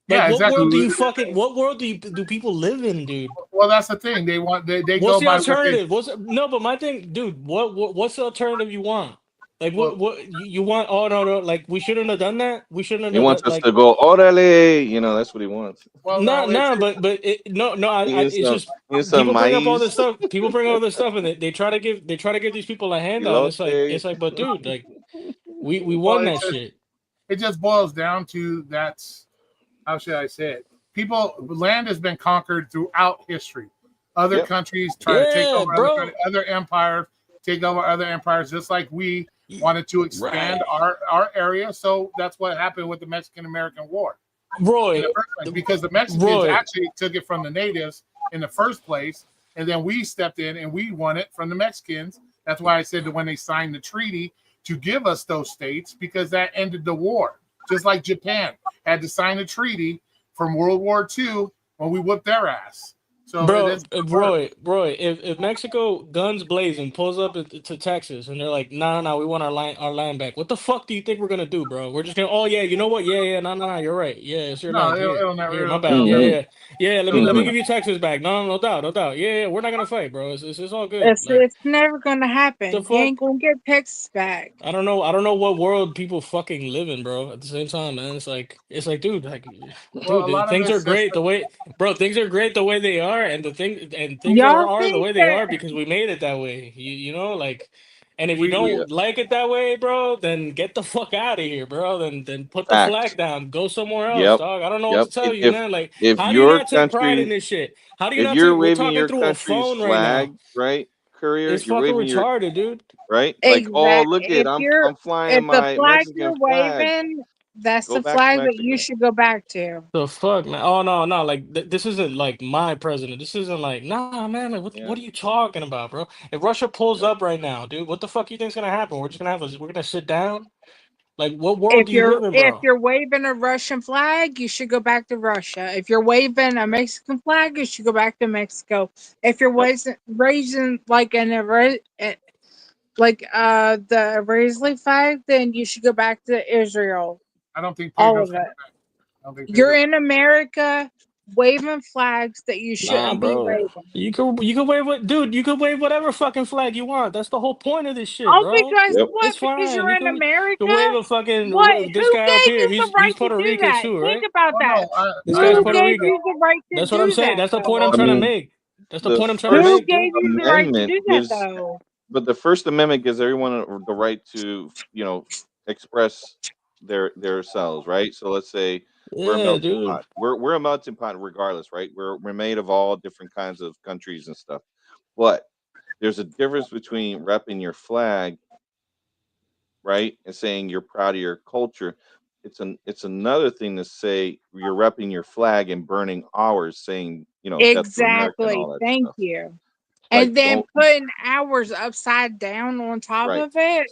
Like, yeah, exactly. What world do people live in, dude? Well, that's the thing. They want they what's go the by alternative? No, but my thing, dude. What's the alternative you want? Like what you want? Oh no, like we shouldn't have done that. We shouldn't have. He wants us to go orale. That's what he wants. Well, no, but it's just people bring up all this stuff. People bring all this stuff, and they try to give these people a handout. It's like, but dude, like we won that shit. It just boils down to that's how should I say it? Land has been conquered throughout history. Other countries try to take over other empires, take over other empires, just like we wanted to expand our area. So that's what happened with the Mexican-American War. Roy, because the Mexicans actually took it from the natives in the first place, and then we stepped in and we won it from the Mexicans. That's why I said that when they signed the treaty to give us those states, because that ended the war. Just like Japan had to sign a treaty from World War II when we whipped their ass. So Roy, if Mexico guns blazing pulls up to Texas and they're like, no, we want our land back. What the fuck do you think we're gonna do, bro? We're just gonna, oh yeah, you know what? Yeah, no, you're right. Yeah, it's your land. Here, my bad. Yeah. Let me give you Texas back. No doubt. Yeah, we're not gonna fight, bro. It's all good. It's never gonna happen. You ain't gonna get Texas back. I don't know what world people fucking live in, bro. At the same time, man, it's like, dude, things are great the way, bro. Things are great the way they are. And things are the way they are because we made it that way. You know, like, and if you don't like it that way, bro, then get the fuck out of here, bro. Then put the flag down, go somewhere else, dog. I don't know what to tell you, man. Like, how do you not take pride in this shit? How do you not take? We're talking through a phone flag, right now, right? Courier, it's fucking retarded, dude. Right? Like, oh, look at I'm flying my Mexican flag. Waving, that's the flag that you should go back to. The fuck, man? Oh no, like this isn't like my president. This isn't like, nah, man. Like, what are you talking about, bro? If Russia pulls up right now, dude, what the fuck do you think's gonna happen? We're just gonna we're gonna sit down. Like, what world do you live in, bro? If you're waving a Russian flag, you should go back to Russia. If you're waving a Mexican flag, you should go back to Mexico. If you're raising like the Israeli flag, then you should go back to Israel. I don't think all of it. You're in America. waving flags that you Nah, shouldn't be bro. waving. You could wave what, dude? You could wave whatever fucking flag you want. That's the whole point of this shit, Oh, bro. because Yep. what? It's Because fine. you're in You America? can wave a fucking What? this Who guy up gave here. you the He's right to Puerto do Rican that? too, Think right? about Well, that. no, This guy's Who Puerto gave Rican. you the right to That's what I'm do saying. that, That's the point I'm though? I trying to mean, make. That's the the point I'm trying to Who First make, dude. gave you the right to Amendment do that, gives, though? but the First Amendment gives everyone the right to, express their selves, right? So let's say we're a Yeah, melting dude. pot. We're a melting pot regardless, right? We're made of all different kinds of countries and stuff. But there's a difference between repping your flag, right, and saying you're proud of your culture. It's another thing to say you're repping your flag and burning ours, saying death to America and Exactly. all that Thank stuff. you. Like And then don't putting ours upside down on top right. of it.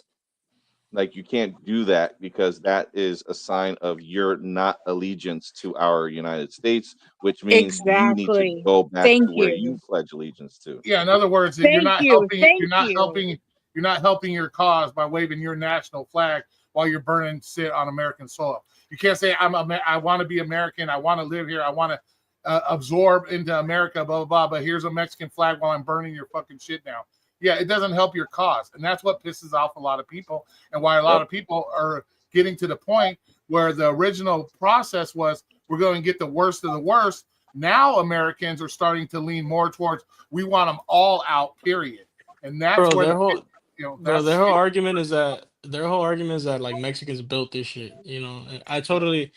Like you can't do that because that is a sign of your not allegiance to our United States, which means you need to Exactly. go back Thank to where you you. pledge allegiance to. yeah. In other words, you're Thank not you. helping. Thank You're not you. helping. You're not helping your cause by waving your national flag while you're burning shit on American soil. You can't say I want to be American. I want to live here. I want to absorb into America. Blah blah blah. But here's a Mexican flag while I'm burning your fucking shit down. Yeah, it doesn't help your cause, and that's what pisses off a lot of people, and why a lot Yep. of people are getting to the point where the original process was we're going to get the worst of the worst. Now Americans are starting to lean more towards we want them all out, period. And that's Bro, where their the whole bro, that's their whole argument is that like Mexicans built this shit, And I totally,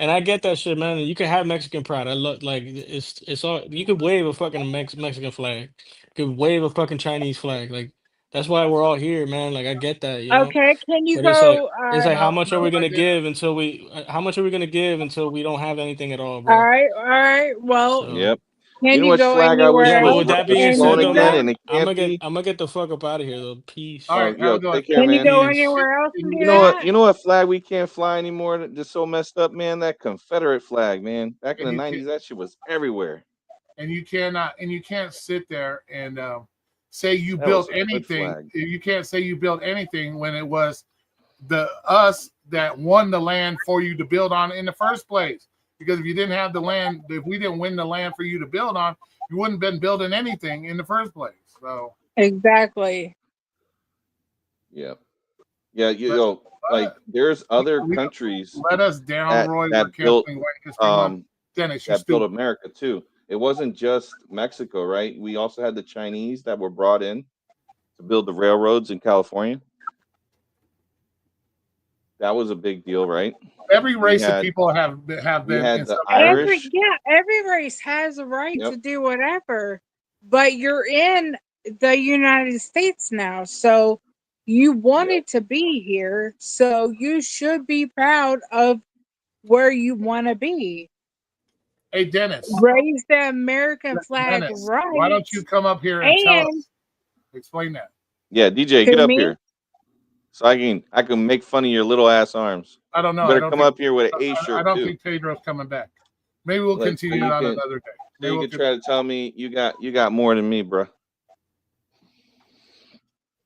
and I get that shit, man. You can have Mexican pride. I look like it's all you could wave a fucking Mexican flag, you could wave a fucking Chinese flag, like that's why we're all here, man. Like I get that. Okay, can you But it's like how no, much are no, we I gonna didn't. give until how much are we gonna give until we don't have anything at all, All bro? right, all right. Well, So Yep. You can know you which go flag I wish yeah, anywhere but was with else that was being and said, flown though, do again, that? and man, it I'm can't gonna get be? I'm gonna get the fuck up out of here, though. All Peace. right, Oh, have a yo, good one. take care, Can you man. go Peace. anywhere else and do You know what? that? You know what flag we can't fly anymore? That's so messed up, man. That Confederate flag, man. Back in And the you can '90s, that shit was everywhere. and you cannot and you can't sit there and say you That was built a good anything. flag. You can't say you built anything when it was the us that won the land for you to build on in the first place. Because if you didn't have the land, if we didn't win the land for you to build on, you wouldn't have been building anything in the first place. So Exactly. Yeah, yeah. let, Like there's other we don't countries let us down, that Roy. We're that built canceling White History Month. um Dennis, you that built stupid. America too. It wasn't just Mexico, right? We also had the Chinese that were brought in to build the railroads in California. That was a big deal, right? Every We race of had people have we been in had the some area. Irish. Every race has a right Yep. to do whatever, but you're in the United States now, so you Yep. wanted to be here, so you should be proud of where you want to be. Hey, Dennis. Raise the American flag Dennis, right. why don't you come up here and tell And us? Explain that. Yeah, DJ, to get up me, here so I can make fun of your little ass arms. I don't know. You I better don't come think up here with an A I shirt don't too. think Pedro's coming back. Maybe we'll Like continue it on another day. so Maybe you we'll can try to tell me you got more than me, bro.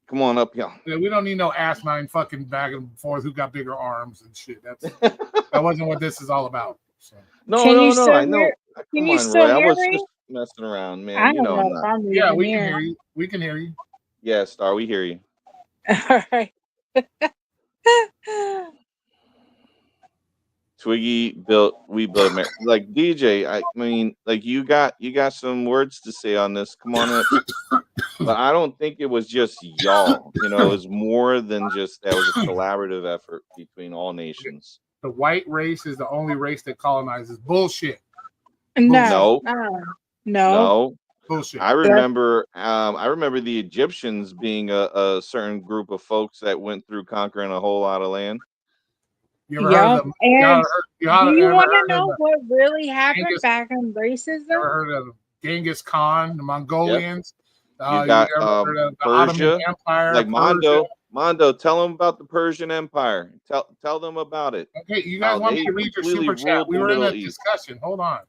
Come on up, y'all. Yeah, we don't need no asinine fucking back and forth who got bigger arms and shit. That wasn't what this is all about. So. No, can you no, still I know. hear? Can Come you on, still Roy. I hear was me? just messing around, man. I You don't know know I'm if not. I'm Yeah, even we can here. hear you. We can hear you. Yeah, Star, we hear you. All right. We built America. Like DJ, I mean, like you got some words to say on this. Come on up. But I don't think it was just y'all. It was more than just that. It was a collaborative effort between all nations. The white race is the only race that colonizes. Bullshit. No. No, No. Bullshit. I remember the Egyptians being a certain group of folks that went through conquering a whole lot of land. You ever heard of Yep. them? And You do you ever want to heard of know what really happened Genghis? back in You racism? ever heard of Genghis Khan, the Mongolians? You You got ever heard of the Ottoman Persia, Empire? like Persia? Mondo, tell them about the Persian Empire. Tell them about it. Okay, you How guys want me they to read your completely super chat? ruled We the were in Middle a East. discussion. Hold on.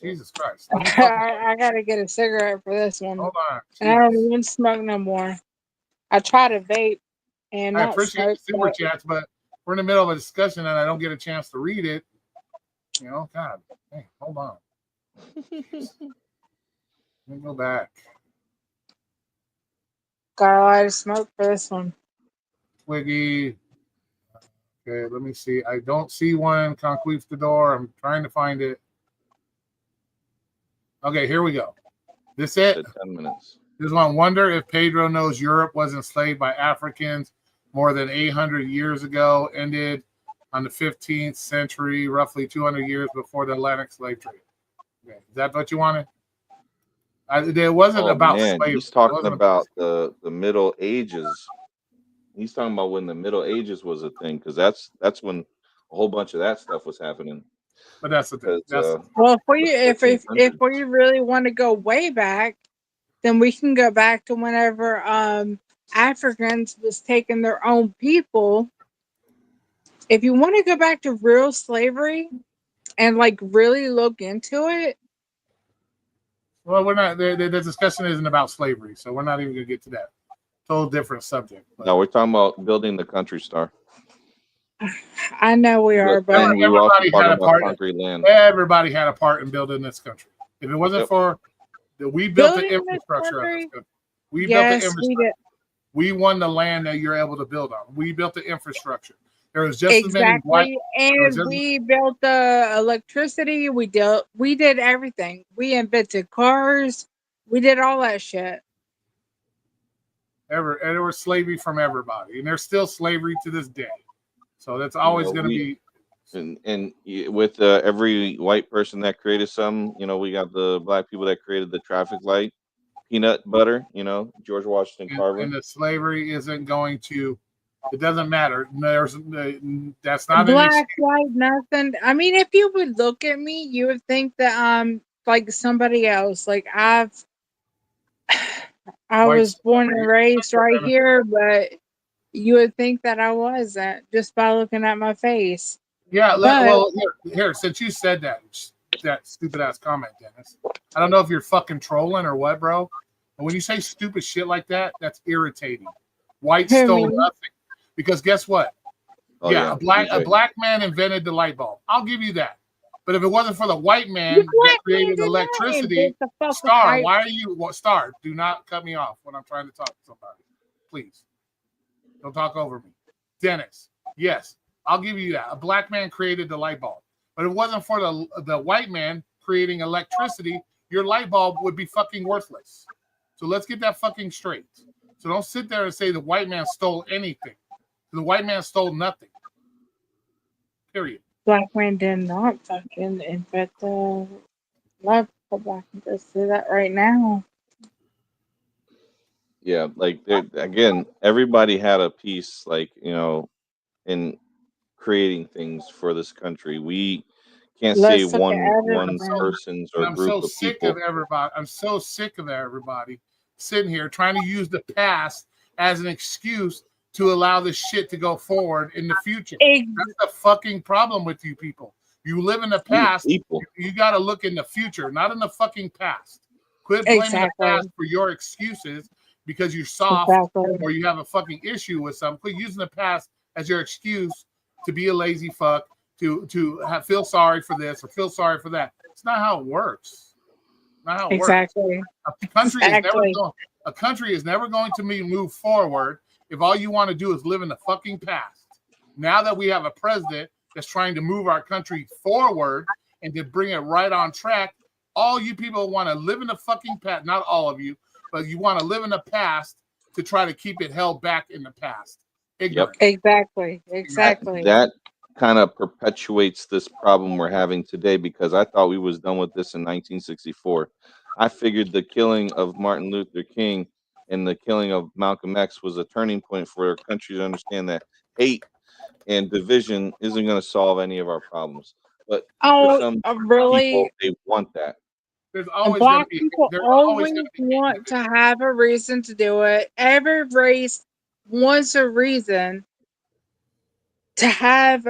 Jesus Christ. Let me fucking- I gotta get a cigarette for this one. Hold on. And I don't Jesus. even smoke no more. I try to vape and I not appreciate smoke. the super But chats, but we're in the middle of a discussion and I don't get a chance to read it. God. Hey, hold on. Let me go back. Got a lot of smoke for this one. Twiggy. Okay, let me see. I don't see one. Conquistador. I'm trying to find it. Okay, here we go. This it? Said 10 minutes. This one. Wonder if Pedro knows Europe was enslaved by Africans more than 800 years ago, ended on the 15th century, roughly 200 years before the Atlantic slave trade. Okay, is that what you wanted? It wasn't Oh about man, slavery. he's It talking wasn't about the Middle Ages. He's talking about when the Middle Ages was a thing, because that's when a whole bunch of that stuff was happening. but that's the thing. Because That's Well, the if 1400s. we really want to go way back, then we can go back to whenever Africans was taking their own people. If you want to go back to real slavery and like really look into it, well, we're not. The discussion isn't about slavery, so we're not even going to get to that. Total different subject. But No, we're talking about building the country star. I know we are, but And we were also everybody talking had a about part. concrete land. Everybody had a part in building this country. If it wasn't Yep. for that, we built the building this infrastructure of this country, country. We built the yes, we infrastructure. did. We won the land that you're able to build on. We built the infrastructure. There was just as many white. Exactly, there was and just- we built the electricity. We did everything. We invented cars. We did all that shit. and there was slavery from everybody, and there's still slavery to this day. So that's always know, going to we- be. And with every white person that created some, we got the black people that created the traffic light, peanut butter, George Washington Carver. And the slavery isn't going to. It doesn't matter. That's not an Black, excuse. white, nothing. I mean, if you would look at me, you would think that I'm like somebody else. Like I White was born and supremacy. raised right here, but you would think that I wasn't just by looking at my face. Yeah. But- Well, here, since you said that stupid ass comment, Dennis. I don't know if you're fucking trolling or what, bro. But when you say stupid shit like that, that's irritating. White Who, stole me? nothing. Because guess what? Oh, a DJ. black man invented the light bulb. I'll give you that. But if it wasn't for the white man The black that created man did not electricity, invent the fucking Star, light why are you Star? Do not cut me off when I'm trying to talk to somebody. Please. Don't talk over me. Dennis, yes, I'll give you that. A black man created the light bulb. But if it wasn't for the white man creating electricity, your light bulb would be fucking worthless. So let's get that fucking straight. So don't sit there and say the white man stole anything. The white man stole nothing. Period. Black man did not fucking invent the light bulb. I can just say that right now. Yeah, like again, everybody had a piece, in creating things for this country. We can't say Let's look at one everything. person's or I'm group so of sick people. of everybody. I'm so sick of everybody sitting here trying to use the past as an excuse to allow this shit to go forward in the future. That's the fucking problem with you people. You live in the past. People. You got to look in the future, not in the fucking past. Quit blaming Exactly. the past for your excuses because you're soft Exactly. or you have a fucking issue with something. Quit using the past as your excuse to be a lazy fuck, to feel sorry for this or feel sorry for that. It's not how it works. Not how it Exactly. works. A country is never going to move forward if all you want to do is live in the fucking past. Now that we have a president that's trying to move our country forward and to bring it right on track, all you people want to live in the fucking past. Not all of you, but you want to live in the past to try to keep it held back in the past. Ignorant. Exactly. Exactly. That kind of perpetuates this problem we're having today, because I thought we was done with this in 1964. I figured the killing of Martin Luther King and the killing of Malcolm X was a turning point for our country to understand that hate and division isn't going to solve any of our problems. But for some really? people, they want that. There's And always black going to be. people There's always gonna be want to have a reason to do it. Every race wants a reason to have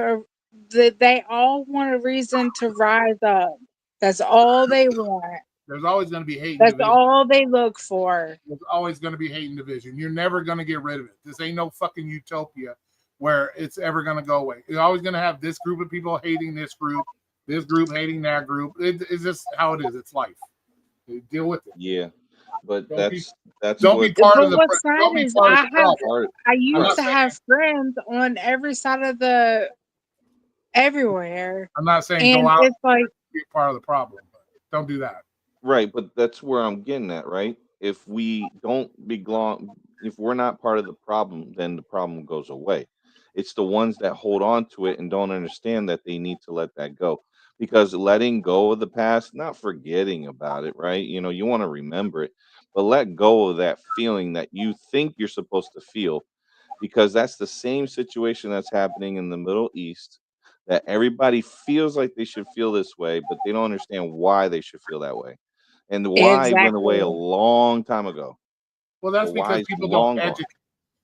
they all want a reason to rise up. That's all they want. There's always going to be hate and That's division. all they look for. There's always going to be hate and division. You're never going to get rid of it. This ain't no fucking utopia where it's ever going to go away. You're always going to have this group of people hating this group This group hating that group. It's just how it is. It's life. You deal with it. Yeah, but Don't be that's don't be what part But of the what's sad don't be is part of the problem. I I'm used not to saying have friends on every side of the everywhere, I'm not saying go and out it's like and be part of the problem. But don't do that. right, but that's where I'm getting at, right? If we don't belong, if we're not part of the problem, then the problem goes away. It's the ones that hold on to it and don't understand that they need to let that go. Because letting go of the past, not forgetting about it, right? You know, you want to remember it, but let go of that feeling that you think you're supposed to feel, because that's the same situation that's happening in the Middle East, that everybody feels like they should feel this way, but they don't understand why they should feel that way. And the why went away a exactly long time ago. Well, The that's why because is people don't long gone. educate.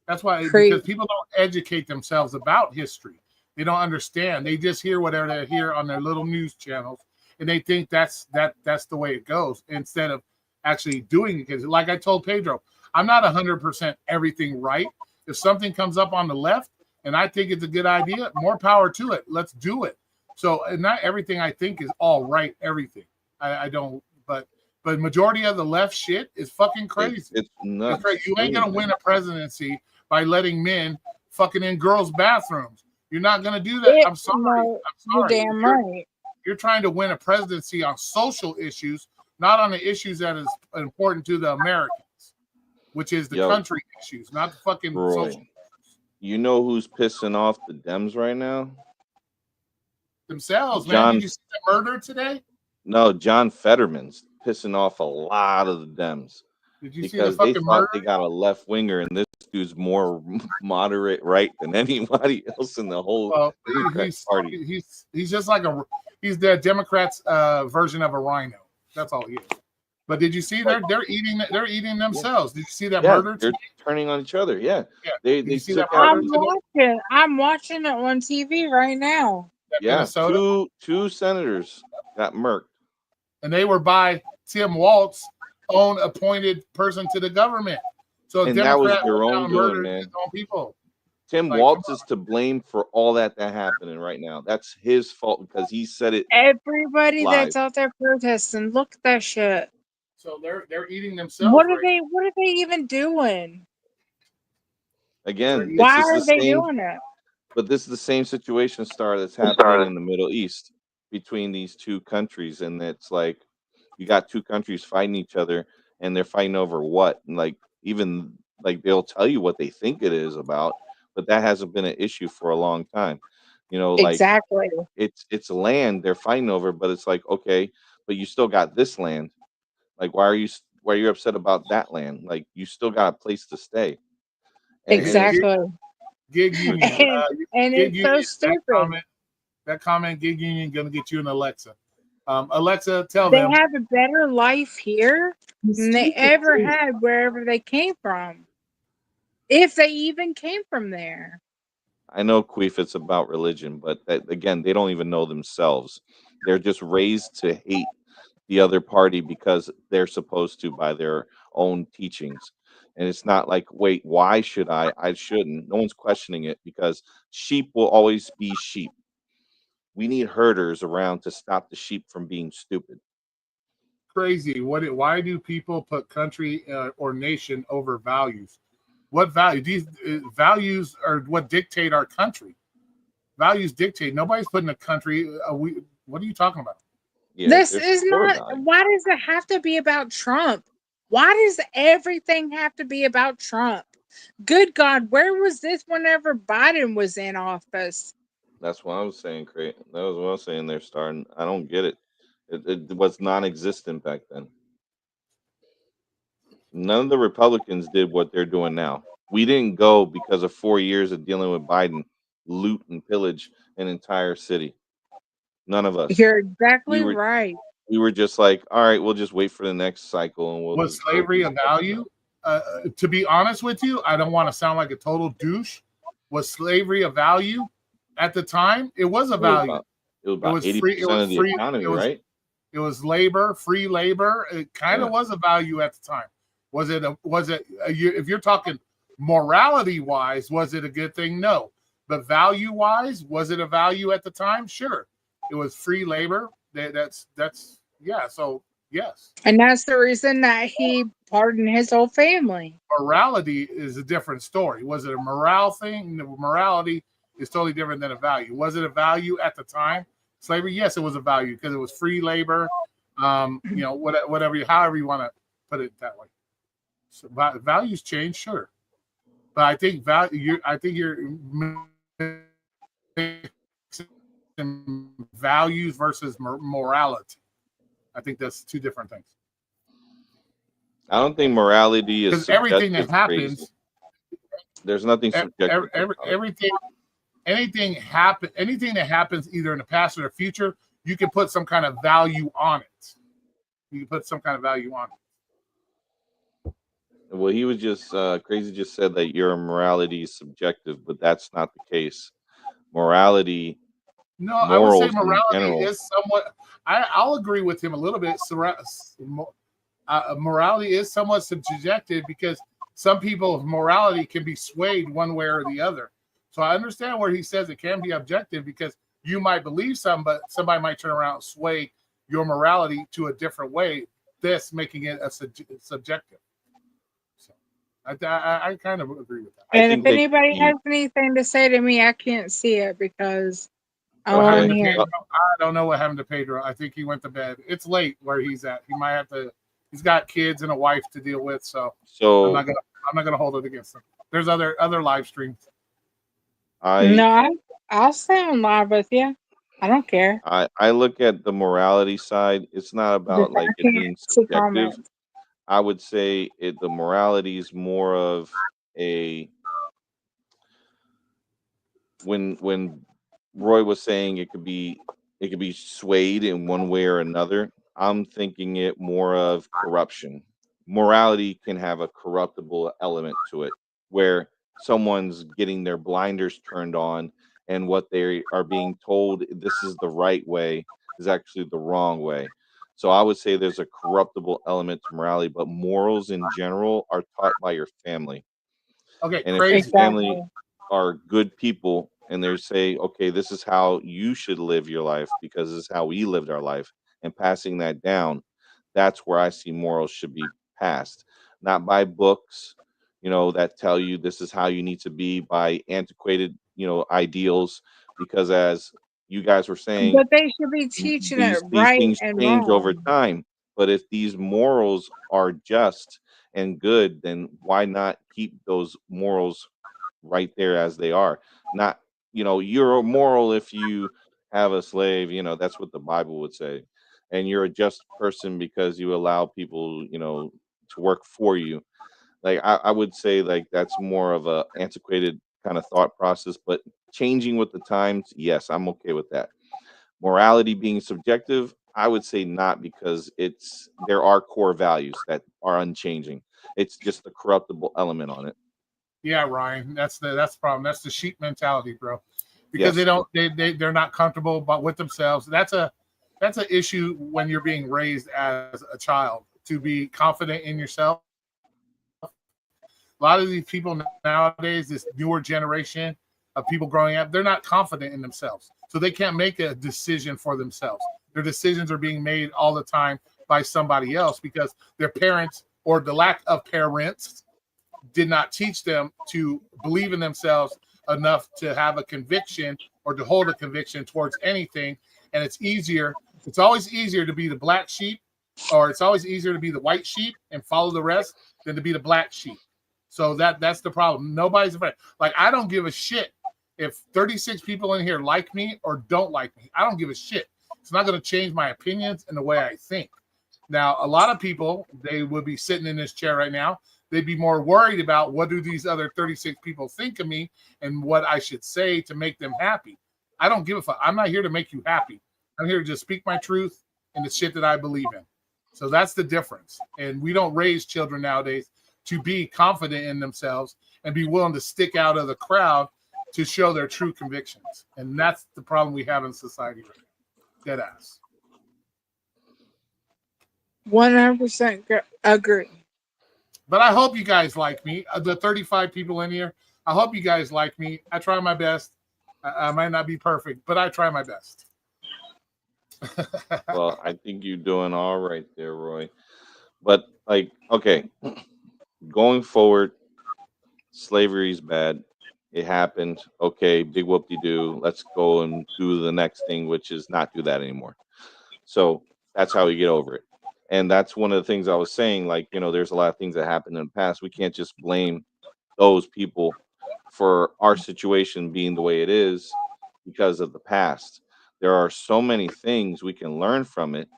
That's why because crazy. people don't educate themselves about history. They don't understand. They just hear whatever they hear on their little news channels, and they think that's the way it goes instead of actually doing it. Because, like I told Pedro, I'm not 100% everything right. If something comes up on the left and I think it's a good idea, more power to it. Let's do it. So, and not everything I think is all right. Everything I don't, but majority of the left shit is fucking crazy. It's It's nuts. crazy. You ain't Believe gonna me. win a presidency by letting men fucking in girls' bathrooms. You're not gonna do that. I'm sorry. No, I'm you're sorry. damn right. You're trying to win a presidency on social issues, not on the issues that is important to the Americans, which is the Yo, country issues, not the fucking social. Roy, you know who's pissing off the Dems right now? Themselves, man. Did John, you see the murder today? no, John Fetterman's pissing off a lot of the Dems Did you see the because they fucking thought murder? they got a left winger, and this dude's more moderate right than anybody else in the whole Well, Democrat Party. he's just like he's the Democrats' version of a rhino. That's all he is. But did you see they're eating themselves? Did you see that Yeah, murder they're today? turning on each other. Yeah, Yeah. they Did you they see that took out. murder I'm watching it on TV right now. that Yeah, Minnesota? two senators got murked. And they were by Tim Walt's own appointed person to the government. So a And that was Democrat their went own down and doing, murdered his man. own people. Tim Like, come Waltz on. is to blame for all that happening right now. That's his fault because he said it Everybody live. that's out there protesting, look at that shit. So they're eating themselves right now. What are they even doing? Again, They're it's Why just the are they same, doing it? but this is the same situation star that's happening in the Middle East between these two countries, and it's like you got two countries fighting each other, and they're fighting over what? And like even like they'll tell you what they think it is about, but that hasn't been an issue for a long time. You know, like Exactly. it's land they're fighting over, but it's like okay, but you still got this land. Like why are you upset about that land? Like you still got a place to stay, and it's Exactly. gig union. And, and Gig it's so union. stupid. That comment, gig union, gonna get you an Alexa. Alexa, tell They them. have a better life here than they ever had wherever they came from. If they even came from there. I know Queef it's about religion, but that, again, they don't even know themselves. They're just raised to hate the other party because they're supposed to by their own teachings. And it's not like, wait, why should I? I shouldn't. No one's questioning it because sheep will always be sheep. We need herders around to stop the sheep from being stupid. Crazy. Why do people put country or nation over values? What value? These values are what dictate our country. Values dictate. Nobody's putting a country. What are you talking about? Yeah, This there's is core not. value. Why does it have to be about Trump? Why does everything have to be about Trump? Good God, where was this whenever Biden was in office? That's what I was saying, Craig. That was what I was saying. They're starting. I don't get it. It was non-existent back then. None of the Republicans did what they're doing now. We didn't go because of 4 years of dealing with Biden, loot and pillage an entire city. None of us. You're We exactly were right. we were just like, all right, we'll just wait for the next cycle and we'll Was just slavery a value? To be honest with you, I don't want to sound like a total douche. Was slavery a value at the time? It was a It was value. about it was It about was eighty free. It percent was of the free. economy, right? It was labor, free labor. It kind of Yeah. was a value at the time. Was it? If you're talking morality wise, was it a good thing? No. But value wise, was it a value at the time? Sure. It was free labor. That's yeah. So yes, And that's the reason that he pardoned his whole family. morality is a different story. Was it a morale thing? The morality is totally different than a value. Was it a value at the time? Slavery, yes, it was a value because it was free labor. You know, whatever, however you want to put it that way. So values change, sure, but I think value. I think you're mixing values versus morality. I think that's two different things. I don't think morality is Because everything that subjective. Crazy. happens, There's nothing subjective. everything, anything that happens either in the past or the future, you can put some kind of value on it. You can put some kind of value on it. Well, he was just crazy. Just said that your morality is subjective, but that's not the case. Morality, No, I would say morals in morality general. is somewhat. I'll agree with him a little bit. Morality is somewhat subjective because some people's morality can be swayed one way or the other. So I understand where he says it can be objective because you might believe something, but somebody might turn around and sway your morality to a different way. This making it a subjective. So I kind of agree with that. And if anybody has anything to say to me, I can't see it because I'm What on happened to here. Pedro? I don't know what happened to Pedro. I think he went to bed. It's late where he's at. He might have to. He's got kids and a wife to deal with, so I'm not gonna hold it against him. There's other live streams. I'll stay on live with you. I don't care. I look at the morality side. It's not about like it being subjective. I would say the morality is more of a when Roy was saying it could be swayed in one way or another. I'm thinking it more of corruption. Morality can have a corruptible element to it where someone's getting their blinders turned on and what they are being told this is the right way is actually the wrong way. So I would say there's a corruptible element to morality, but morals in general are taught by your family. Okay, and crazy. if your family are good people and they say, okay, this is how you should live your life because this is how we lived our life, and passing that down, that's where I see morals should be passed, not by books, that tell you this is how you need to be, by antiquated, ideals, because as you guys were saying, But they should be teaching it these right things and change over wrong. time. But if these morals are just and good, then why not keep those morals right there as they are? Not, you're moral if you have a slave, that's what the Bible would say. And you're a just person because you allow people, to work for you. Like I would say like that's more of a antiquated kind of thought process, but changing with the times, yes, I'm okay with that. Morality being subjective, I would say not, because there are core values that are unchanging. It's just the corruptible element on it. Yeah, Ryan, that's the problem. That's the sheep mentality, bro. Because they're not comfortable with themselves. That's an issue when you're being raised as a child to be confident in yourself. A lot of these people nowadays, this newer generation of people growing up, they're not confident in themselves. So they can't make a decision for themselves. Their decisions are being made all the time by somebody else because their parents or the lack of parents did not teach them to believe in themselves enough to have a conviction or to hold a conviction towards anything. And it's always easier to be the black sheep, or it's always easier to be the white sheep and follow the rest than to be the black sheep. So that's the problem. Nobody's afraid. Like, I don't give a shit if 36 people in here like me or don't like me. I don't give a shit. It's not going to change my opinions and the way I think. Now, a lot of people, they would be sitting in this chair right now. They'd be more worried about what do these other 36 people think of me and what I should say to make them happy. I don't give a fuck. I'm not here to make you happy. I'm here to just speak my truth and the shit that I believe in. So that's the difference. And we don't raise children nowadays to be confident in themselves and be willing to stick out of the crowd to show their true convictions. And that's the problem we have in society right now. Dead ass. 100% agree. But I hope you guys like me. The 35 people in here, I hope you guys like me. I try my best. I might not be perfect, but I try my best. Well, I think you're doing all right there, Roy. But like, okay, going forward, slavery is bad. It happened. Okay, big whoop de doo. Let's go and do the next thing, which is not do that anymore. So that's how we get over it. And that's one of the things I was saying. Like, there's a lot of things that happened in the past. We can't just blame those people for our situation being the way it is because of the past. There are so many things we can learn from it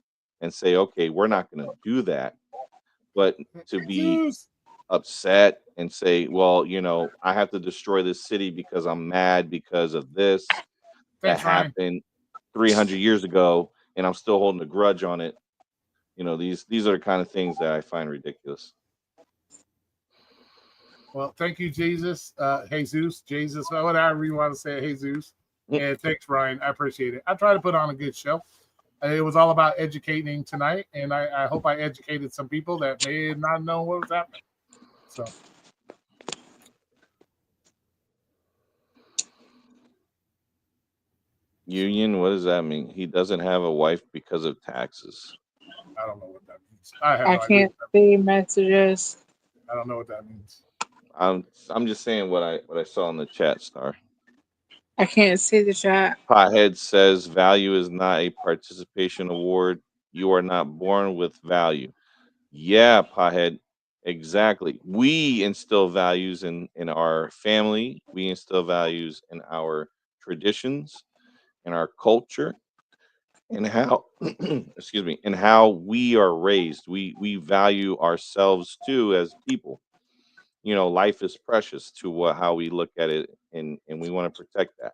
and say, okay, we're not going to do that. But to be Jesus. upset and say, well, I have to destroy this city because I'm mad because of this that Thanks, Ryan. happened 300 years ago and I'm still holding a grudge on it. These are the kind of things that I find ridiculous. Well, thank you, Jesus, whatever you want to say, Jesus. And thanks, Ryan. I appreciate it. I try to put on a good show. It was all about educating tonight, and I hope I educated some people that may not know what was happening. So, Union, what does that mean? He doesn't have a wife because of taxes. I don't know what that means. I have I no idea. can't see messages. I don't know what that means. I'm just saying what I saw in the chat, Star. I can't see the chat. Pothead says value is not a participation award. You are not born with value. Yeah, Pothead, exactly. We instill values in our family. We instill values in our traditions, in our culture, and how excuse me, and how we are raised. We value ourselves too as people. Life is precious to how we look at it, and we want to protect that.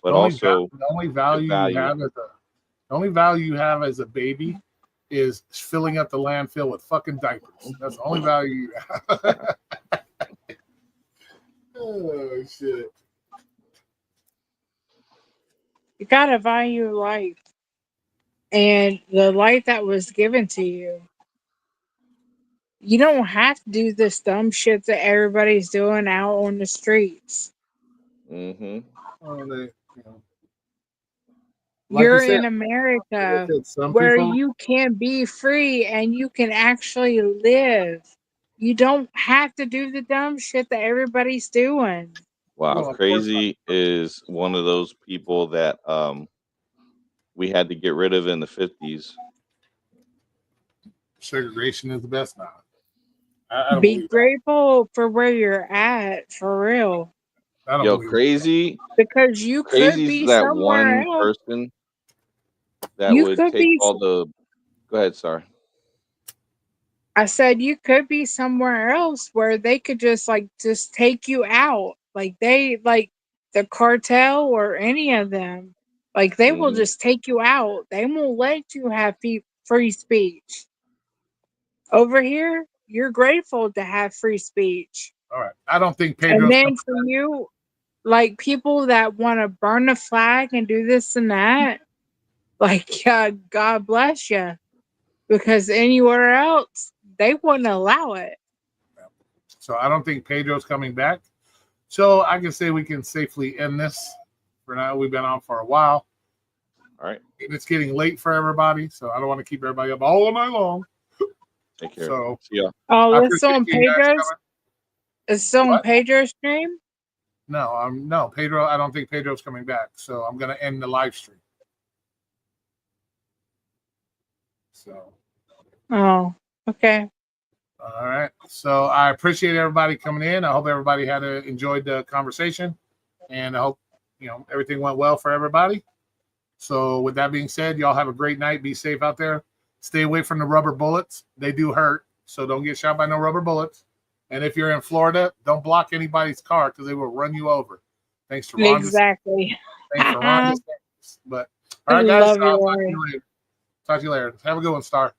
But also, the only value you have as a baby is filling up the landfill with fucking diapers. That's the only value you have. Oh shit. You gotta value life and the life that was given to you. You don't have to do this dumb shit that everybody's doing out on the streets. Mm-hmm. Oh, like You're said, in America some where people, you can be free and you can actually live. You don't have to do the dumb shit that everybody's doing. Wow, well, of course not. crazy is one of those people that we had to get rid of in the 50s. Segregation is the best now. I don't Be believe that. grateful for where you're at, for real. I don't Yo, believe crazy. Because you could Crazy's be that somewhere one else. person that You would could take be. all the. Go ahead, sorry. I said you could be somewhere else where they could just take you out. Like the cartel or any of them. Like they will Mm-hmm. just take you out. They won't let you have free speech. Over here, you're grateful to have free speach. All right. I don't think And Pedro's then for you, like people that want to burn the flag and do this and that, like God bless you. Because anywhere else, they wouldn't allow it. So I don't think Pedro's coming back. So I can say we can safely end this for now. We've been on for a while. All right. And it's getting late for everybody, so I don't want to keep everybody up all night long. Take care. So See ya. Oh, I it's still on appreciate you guys Pedro's. coming. It's still on What? Pedro's stream. No, Pedro. I don't think Pedro's coming back. So I'm gonna end the live stream. So. Oh, okay. All right. So I appreciate everybody coming in. I hope everybody enjoyed the conversation, and I hope everything went well for everybody. So with that being said, y'all have a great night. Be safe out there. Stay away from the rubber bullets. They do hurt, so don't get shot by no rubber bullets. And if you're in Florida, don't block anybody's car because they will run you over. Thanks to Ron. Exactly. Thanks for Ron. But all right, guys. Love I'll you, talk to you later. Talk to you later. Have a good one, Star.